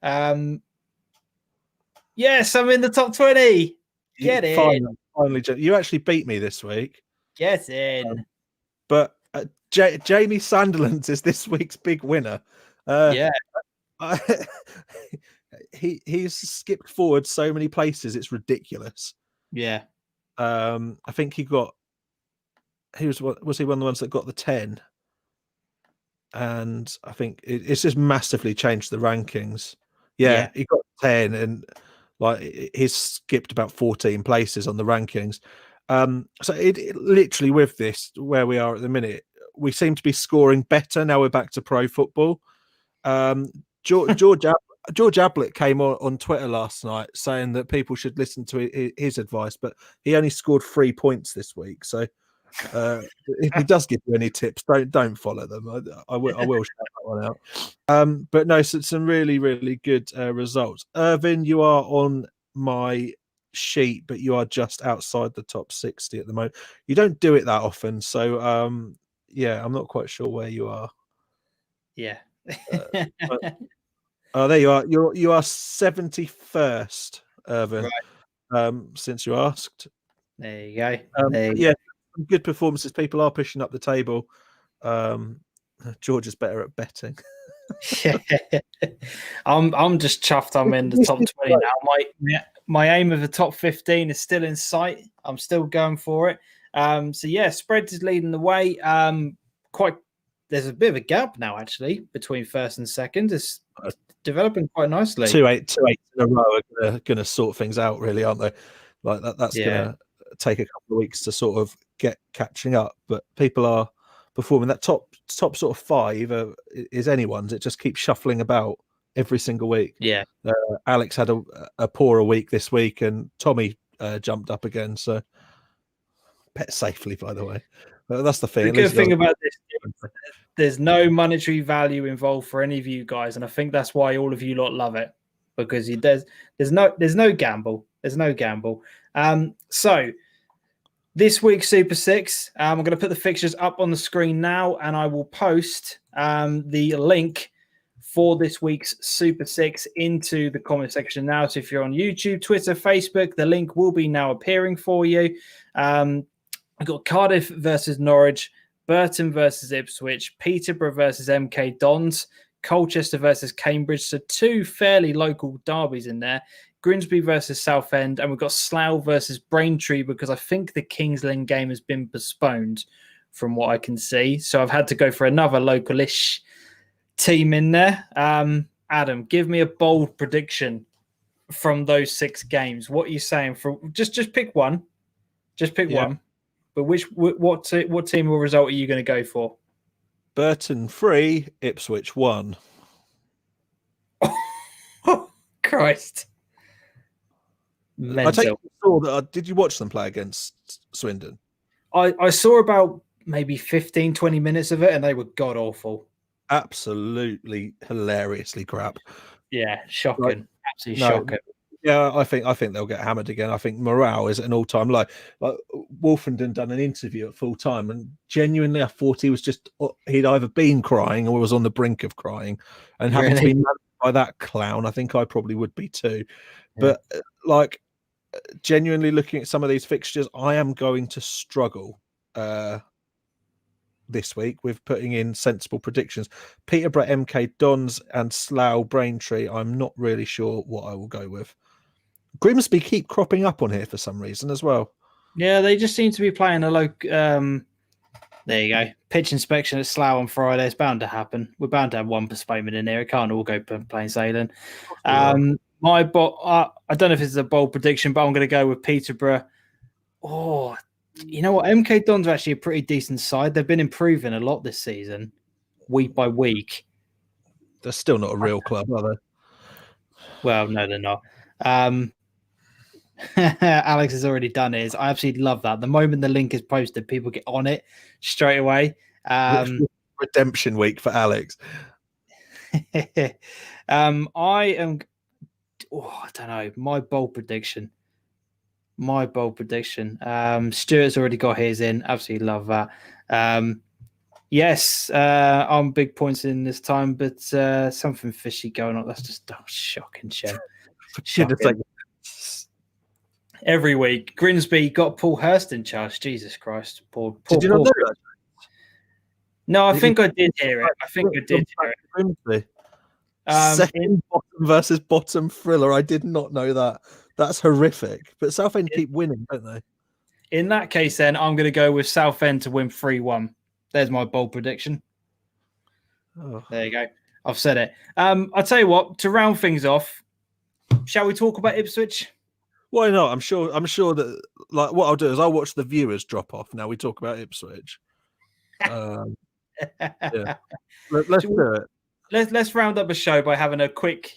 Yes, I'm in the top 20. Get in. Finally, you actually beat me this week. Get in. But Jamie Sunderland is this week's big winner. He's skipped forward so many places, it's ridiculous. Yeah. I think he was he one of the ones that got the 10? And I think it's just massively changed the rankings. Yeah, he got 10 and he's skipped about 14 places on the rankings. So it literally, with this where we are at the minute, we seem to be scoring better now. We're back to pro football. George Ablett came on Twitter last night saying that people should listen to his advice, but he only scored 3 points this week. So if he does give you any tips, don't follow them. I will shout that one out. But no, so some really, really good results. Irvin, you are on my sheet, but you are just outside the top 60 at the moment. You don't do it that often, so I'm not quite sure where you are. Yeah. There you are. You are 71st, Irvin. Right. Since you asked. There you go. Some good performances. People are pushing up the table. George is better at betting. I'm just chuffed I'm in the top 20 now. My aim of the top 15 is still in sight. I'm still going for it. Spreads is leading the way. There's a bit of a gap now actually between first and second. It's developing quite nicely. 2-8 in a row are going to sort things out, really, aren't they? Like that's going to take a couple of weeks to sort of get catching up. But people are performing. That top sort of 5 is anyone's. It just keeps shuffling about every single week. Yeah. Alex had a poorer week this week, and Tommy jumped up again. So bet safely, by the way. But that's the thing. The good thing about this, there's no monetary value involved for any of you guys, and I think that's why all of you lot love it, because there's no gamble. There's no gamble. So this week's Super 6, I'm going to put the fixtures up on the screen now, and I will post the link for this week's Super 6 into the comment section now. So if you're on YouTube, Twitter, Facebook, the link will be now appearing for you. I've got Cardiff versus Norwich, Burton versus Ipswich, Peterborough versus MK Dons, Colchester versus Cambridge. So 2 fairly local derbies in there. Grimsby versus Southend, and we've got Slough versus Braintree, because I think the Kings Lynn game has been postponed from what I can see. So I've had to go for another localish team in there. Adam, give me a bold prediction from those 6 games. What are you saying? For just pick one. Just pick one. But what team or result are you going to go for? Burton 3, Ipswich 1. Oh, Christ. Mental. I take it you saw that. Did you watch them play against Swindon? I saw about maybe 15, 20 minutes of it, and they were god awful. Absolutely hilariously crap. Yeah, shocking. Absolutely shocking. Yeah, I think they'll get hammered again. I think morale is at an all-time low. Like Wolfenden done an interview at full time, and genuinely, I thought he'd either been crying or was on the brink of crying, and having to be managed by that clown. I think I probably would be too. Yeah. But genuinely looking at some of these fixtures, I am going to struggle this week with putting in sensible predictions. Peterborough, MK Dons, and Slough, Braintree. I'm not really sure what I will go with. Grimsby keep cropping up on here for some reason as well. Yeah, they just seem to be playing a local. There you go. Pitch inspection at Slough on Friday. It's bound to happen. We're bound to have one postponement in there. It can't all go plain sailing. I don't know if it's a bold prediction, but I'm going to go with Peterborough. Oh, you know what? MK Dons are actually a pretty decent side. They've been improving a lot this season, week by week. They're still not a real club, are they? Well, no, they're not. Alex has already done his. I absolutely love that. The moment the link is posted, people get on it straight away. Redemption week for Alex. I am. Oh, I don't know. My bold prediction. Stuart's already got his in. Absolutely love that. Yes, I'm big points in this time, but something fishy going on. That's just shocking, Shem. Shocking. Every week, Grimsby got Paul Hurst in charge. Jesus Christ, Did you not know that? No, I think I did hear it. Grimsby. Second bottom versus bottom thriller. I did not know that. That's horrific. But Southend keep winning, don't they? In that case, then I'm going to go with Southend to win 3-1. There's my bold prediction. Oh. There you go. I've said it. I'll tell you what. To round things off, shall we talk about Ipswich? Why not? I'm sure that what I'll do is I'll watch the viewers drop off. Now we talk about Ipswich. Yeah. Let's do it. Let's round up a show by having a quick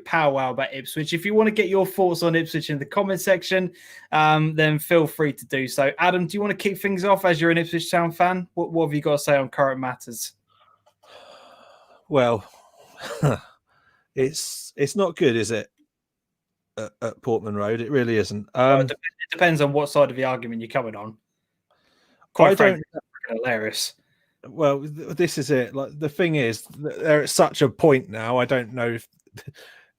powwow about Ipswich. If you want to get your thoughts on Ipswich in the comment section, then feel free to do so. Adam, do you want to kick things off as you're an Ipswich Town fan? What have you got to say on current matters? Well, it's not good, is it? At Portman Road, it really isn't. It depends on what side of the argument you're coming on. Quite frankly, hilarious. Well, this is it. Like the thing is, they're at such a point now. I don't know if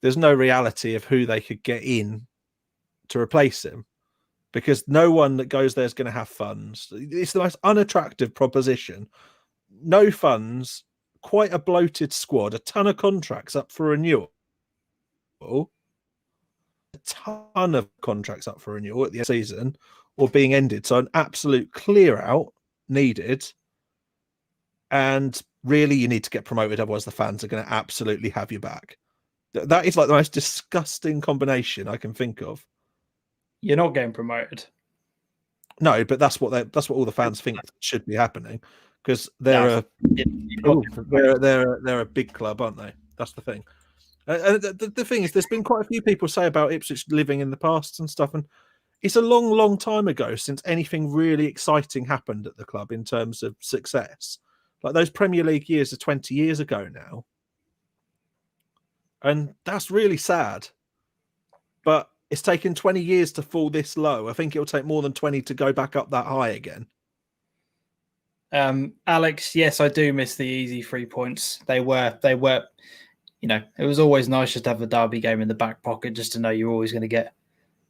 there's no reality of who they could get in to replace him, because no one that goes there is going to have funds. It's the most unattractive proposition. No funds, quite a bloated squad, a ton of contracts up for renewal. A ton of contracts up for renewal at the end of the season or being ended. So an absolute clear out needed. And really, you need to get promoted. Otherwise, the fans are going to absolutely have you back. That is like the most disgusting combination I can think of. You're not getting promoted. No, but that's what all the fans think should be happening, because they're a big club, aren't they? That's the thing. The thing is, there's been quite a few people say about Ipswich living in the past and stuff, and it's a long, long time ago since anything really exciting happened at the club in terms of success. Like those Premier League years are 20 years ago now, and that's really sad. But it's taken 20 years to fall this low. I think it'll take more than 20 to go back up that high again. Alex, yes, I do miss the easy 3 points. They were. You know, it was always nice just to have a derby game in the back pocket, just to know you're always going to get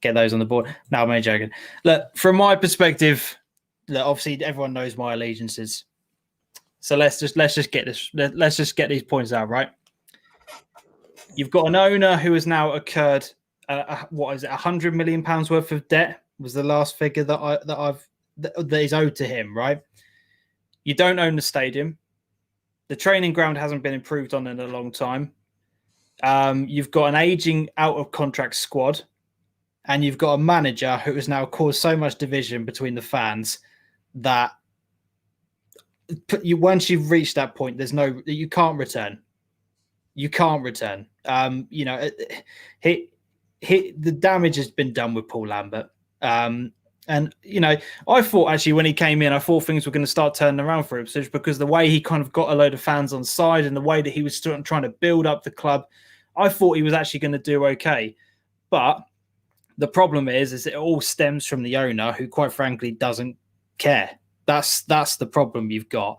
those on the board. No, I'm only joking. Look, from my perspective, obviously everyone knows my allegiances. So let's just get these points out, right? You've got an owner who has now incurred what is it, £100 million worth of debt was the last figure that is owed to him, right? You don't own the stadium. The training ground hasn't been improved on in a long time. You've got an aging out of contract squad, and you've got a manager who has now caused so much division between the fans that once you've reached that point, you can't return. You can't return. The damage has been done with Paul Lambert. And, I thought actually when he came in, I thought things were going to start turning around for Ipswich because the way he kind of got a load of fans on side and the way that he was trying to build up the club, I thought he was actually going to do okay. But the problem is it all stems from the owner who, quite frankly, doesn't care. That's the problem you've got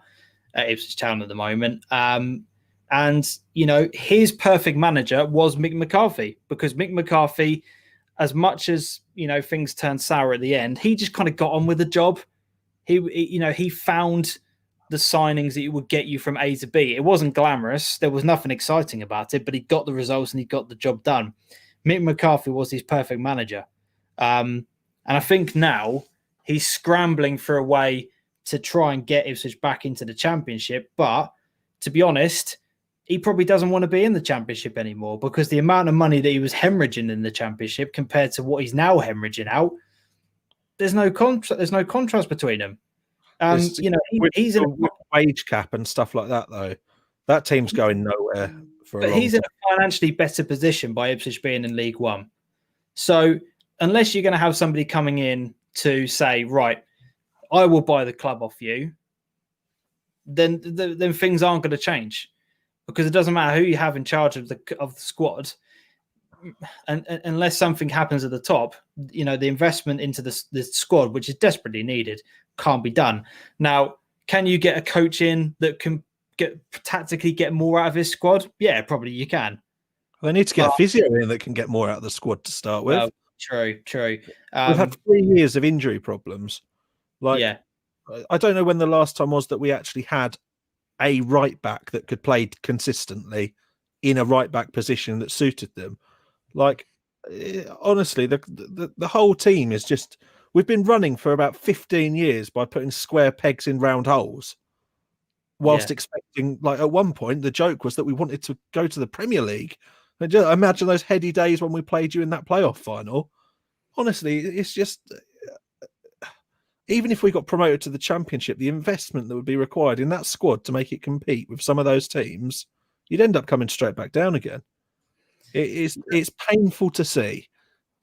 at Ipswich Town at the moment. And, his perfect manager was Mick McCarthy because Mick McCarthy, as much as, things turned sour at the end, he just kind of got on with the job. He found the signings that would get you from A to B. It wasn't glamorous. There was nothing exciting about it, but he got the results and he got the job done. Mick McCarthy was his perfect manager. And I think now he's scrambling for a way to try and get Ipswich back into the Championship. But to be honest, he probably doesn't want to be in the Championship anymore because the amount of money that he was hemorrhaging in the Championship compared to what he's now hemorrhaging out, there's no contrast between them. He's in a wage cap and stuff like that, though. That team's going nowhere. He's in a financially better position by Ipswich being in League One. So unless you're going to have somebody coming in to say, right, I will buy the club off you, then things aren't going to change because it doesn't matter who you have in charge of the squad. And unless something happens at the top, the investment into the squad, which is desperately needed, can't be done. Now, can you get a coach in that can tactically get more out of his squad? Yeah, probably you can. They need to get a physio in that can get more out of the squad to start with. True. We've had 3 years of injury problems. I don't know when the last time was that we actually had a right back that could play consistently in a right back position that suited them. Honestly, the whole team is just, we've been running for about 15 years by putting square pegs in round holes whilst expecting, at one point, the joke was that we wanted to go to the Premier League. And just imagine those heady days when we played you in that playoff final. Honestly, it's just, even if we got promoted to the Championship, the investment that would be required in that squad to make it compete with some of those teams, you'd end up coming straight back down again. It's painful to see.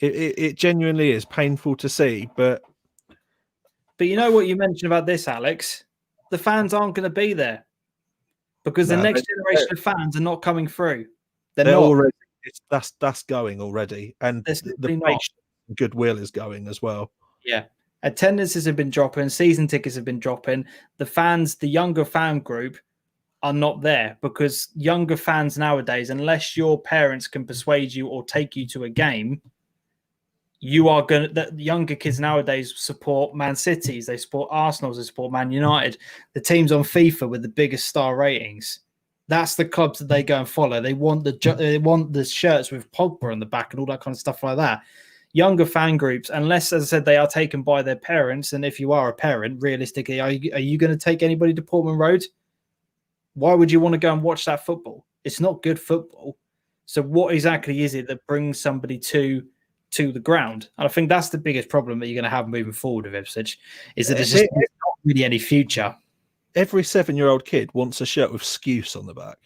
It genuinely is painful to see. But you know what you mentioned about this, Alex? The fans aren't going to be there because the next generation of fans are not coming through. They're not. Already, that's going already, and the goodwill is going as well. Yeah, attendances have been dropping, season tickets have been dropping. The fans, the younger fan group, are not there because younger fans nowadays, unless your parents can persuade you or take you to a game, the younger kids nowadays support Man Cities, they support Arsenal, they support Man United, the teams on FIFA with the biggest star ratings. That's the clubs that they go and follow. They want the shirts with Pogba on the back and all that kind of stuff like that. Younger fan groups, unless, as I said, they are taken by their parents, and if you are a parent, realistically, are you going to take anybody to Portman Road? Why would you want to go and watch that football? It's not good football. So what exactly is it that brings somebody to the ground? And I think that's the biggest problem that you're going to have moving forward with Ipswich, is that there's just not really any future. Every 7-year-old kid wants a shirt with Skuse on the back.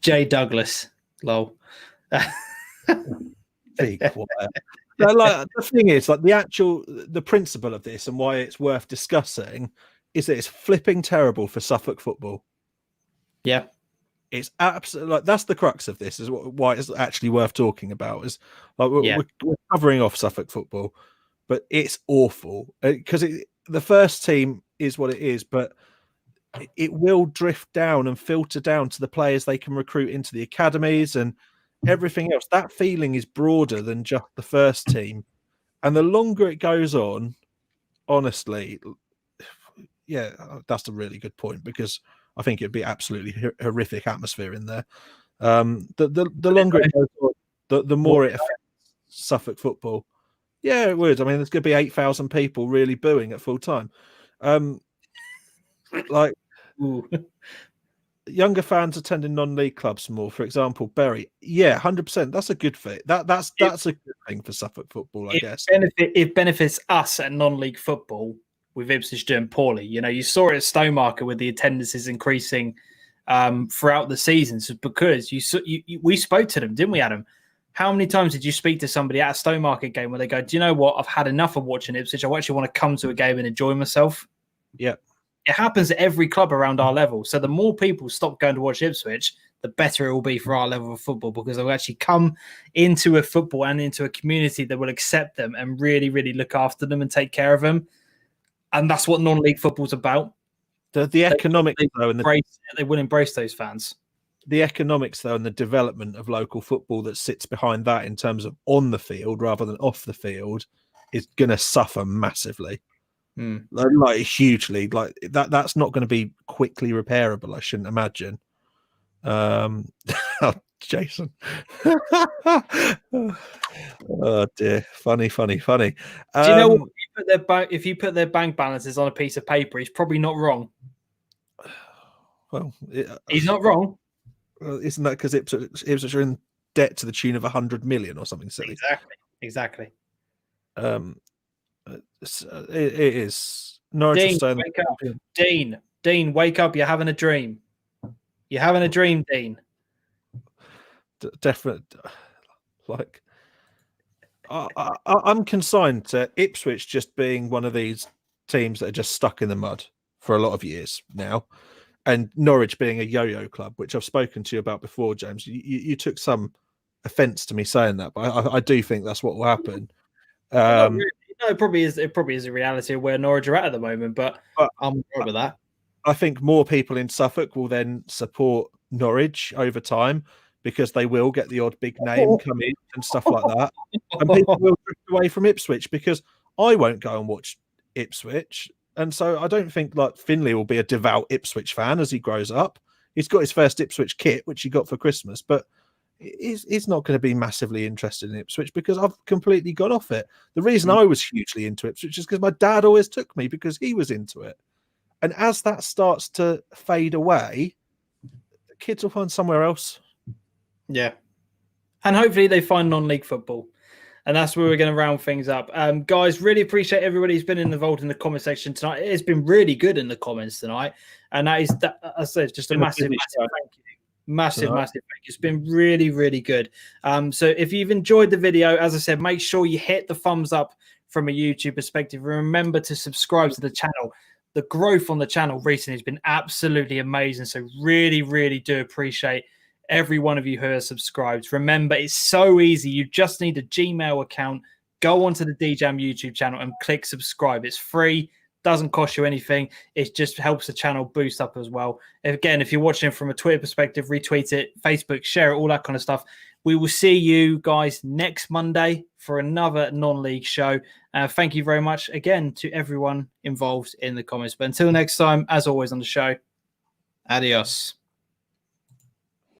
Jay Douglas. Lol. Be quiet. The thing is, the principle of this and why it's worth discussing is that it's flipping terrible for Suffolk football. Yeah. It's absolutely that's the crux of this, is why it's actually worth talking about. Is we're covering off Suffolk football, but it's awful because the first team is what it is, but it will drift down and filter down to the players they can recruit into the academies and everything else. That feeling is broader than just the first team, and the longer it goes on, honestly, yeah, that's a really good point, because I think it'd be absolutely horrific atmosphere in there. The longer it goes on, the more it affects Suffolk football. Yeah, it would. I mean, there's going to be 8,000 people really booing at full time. Like younger fans attending non-league clubs more, for example, Bury. Yeah, 100%. That's a good thing. That's a good thing for Suffolk football, I guess. It benefits us at non-league football with Ipswich doing poorly. You know, you saw it at Stowmarket with the attendances increasing throughout the seasons because we spoke to them, didn't we, Adam? How many times did you speak to somebody at a Stowmarket game where they go, do you know what? I've had enough of watching Ipswich. I actually want to come to a game and enjoy myself. Yeah. It happens at every club around our level. So the more people stop going to watch Ipswich, the better it will be for our level of football because they'll actually come into a football and into a community that will accept them and really, really look after them and take care of them. And that's what non-league football's about. The economics, though, and they will embrace those fans. The economics, though, and the development of local football that sits behind that in terms of on the field rather than off the field is going to suffer massively. Like hugely. Like that's not going to be quickly repairable, I shouldn't imagine. Jason. Oh dear. Funny. Do you know what? If you put their bank balances on a piece of paper, he's probably not wrong. Well, he's not wrong. Isn't that because Ipswich are in debt to the tune of 100 million or something silly? Exactly. It is. Norwich Dean, wake up. Dean, wake up. You're having a dream. You're having a dream, Dean. Definitely. Like, I'm consigned to Ipswich just being one of these teams that are just stuck in the mud for a lot of years now. And Norwich being a yo-yo club, which I've spoken to you about before, James. You took some offence to me saying that, but I do think that's what will happen. Really. No, it probably is. It probably is a reality of where Norwich are at the moment, but I'm right with that. I think more people in Suffolk will then support Norwich over time because they will get the odd big name come in and stuff like that, and people will drift away from Ipswich because I won't go and watch Ipswich. And so I don't think like Finley will be a devout Ipswich fan as he grows up. He's got his first Ipswich kit, which he got for Christmas, but he's not going to be massively interested in Ipswich because I've completely got off it. The reason I was hugely into Ipswich is because my dad always took me because he was into it. And as that starts to fade away, the kids will find somewhere else. Yeah. And hopefully they find non-league football. And that's where we're going to round things up. Guys, really appreciate everybody who's been involved in the comment section tonight. It's been really good in the comments tonight. And that is, I said, just a massive thank you. Massive thank you. It's been really, really good. So if you've enjoyed the video, as I said, make sure you hit the thumbs up from a YouTube perspective. Remember to subscribe to the channel. The growth on the channel recently has been absolutely amazing. So really, really do appreciate every one of you who has subscribed. Remember, it's so easy. You just need a Gmail account. Go onto the DeeJam YouTube channel and click subscribe. It's free. Doesn't cost you anything. It just helps the channel boost up as well. Again, if you're watching from a Twitter perspective, retweet it, Facebook, share it, all that kind of stuff. We will see you guys next Monday for another non-league show. Thank you very much again to everyone involved in the comments. But until next time, as always on the show, adios.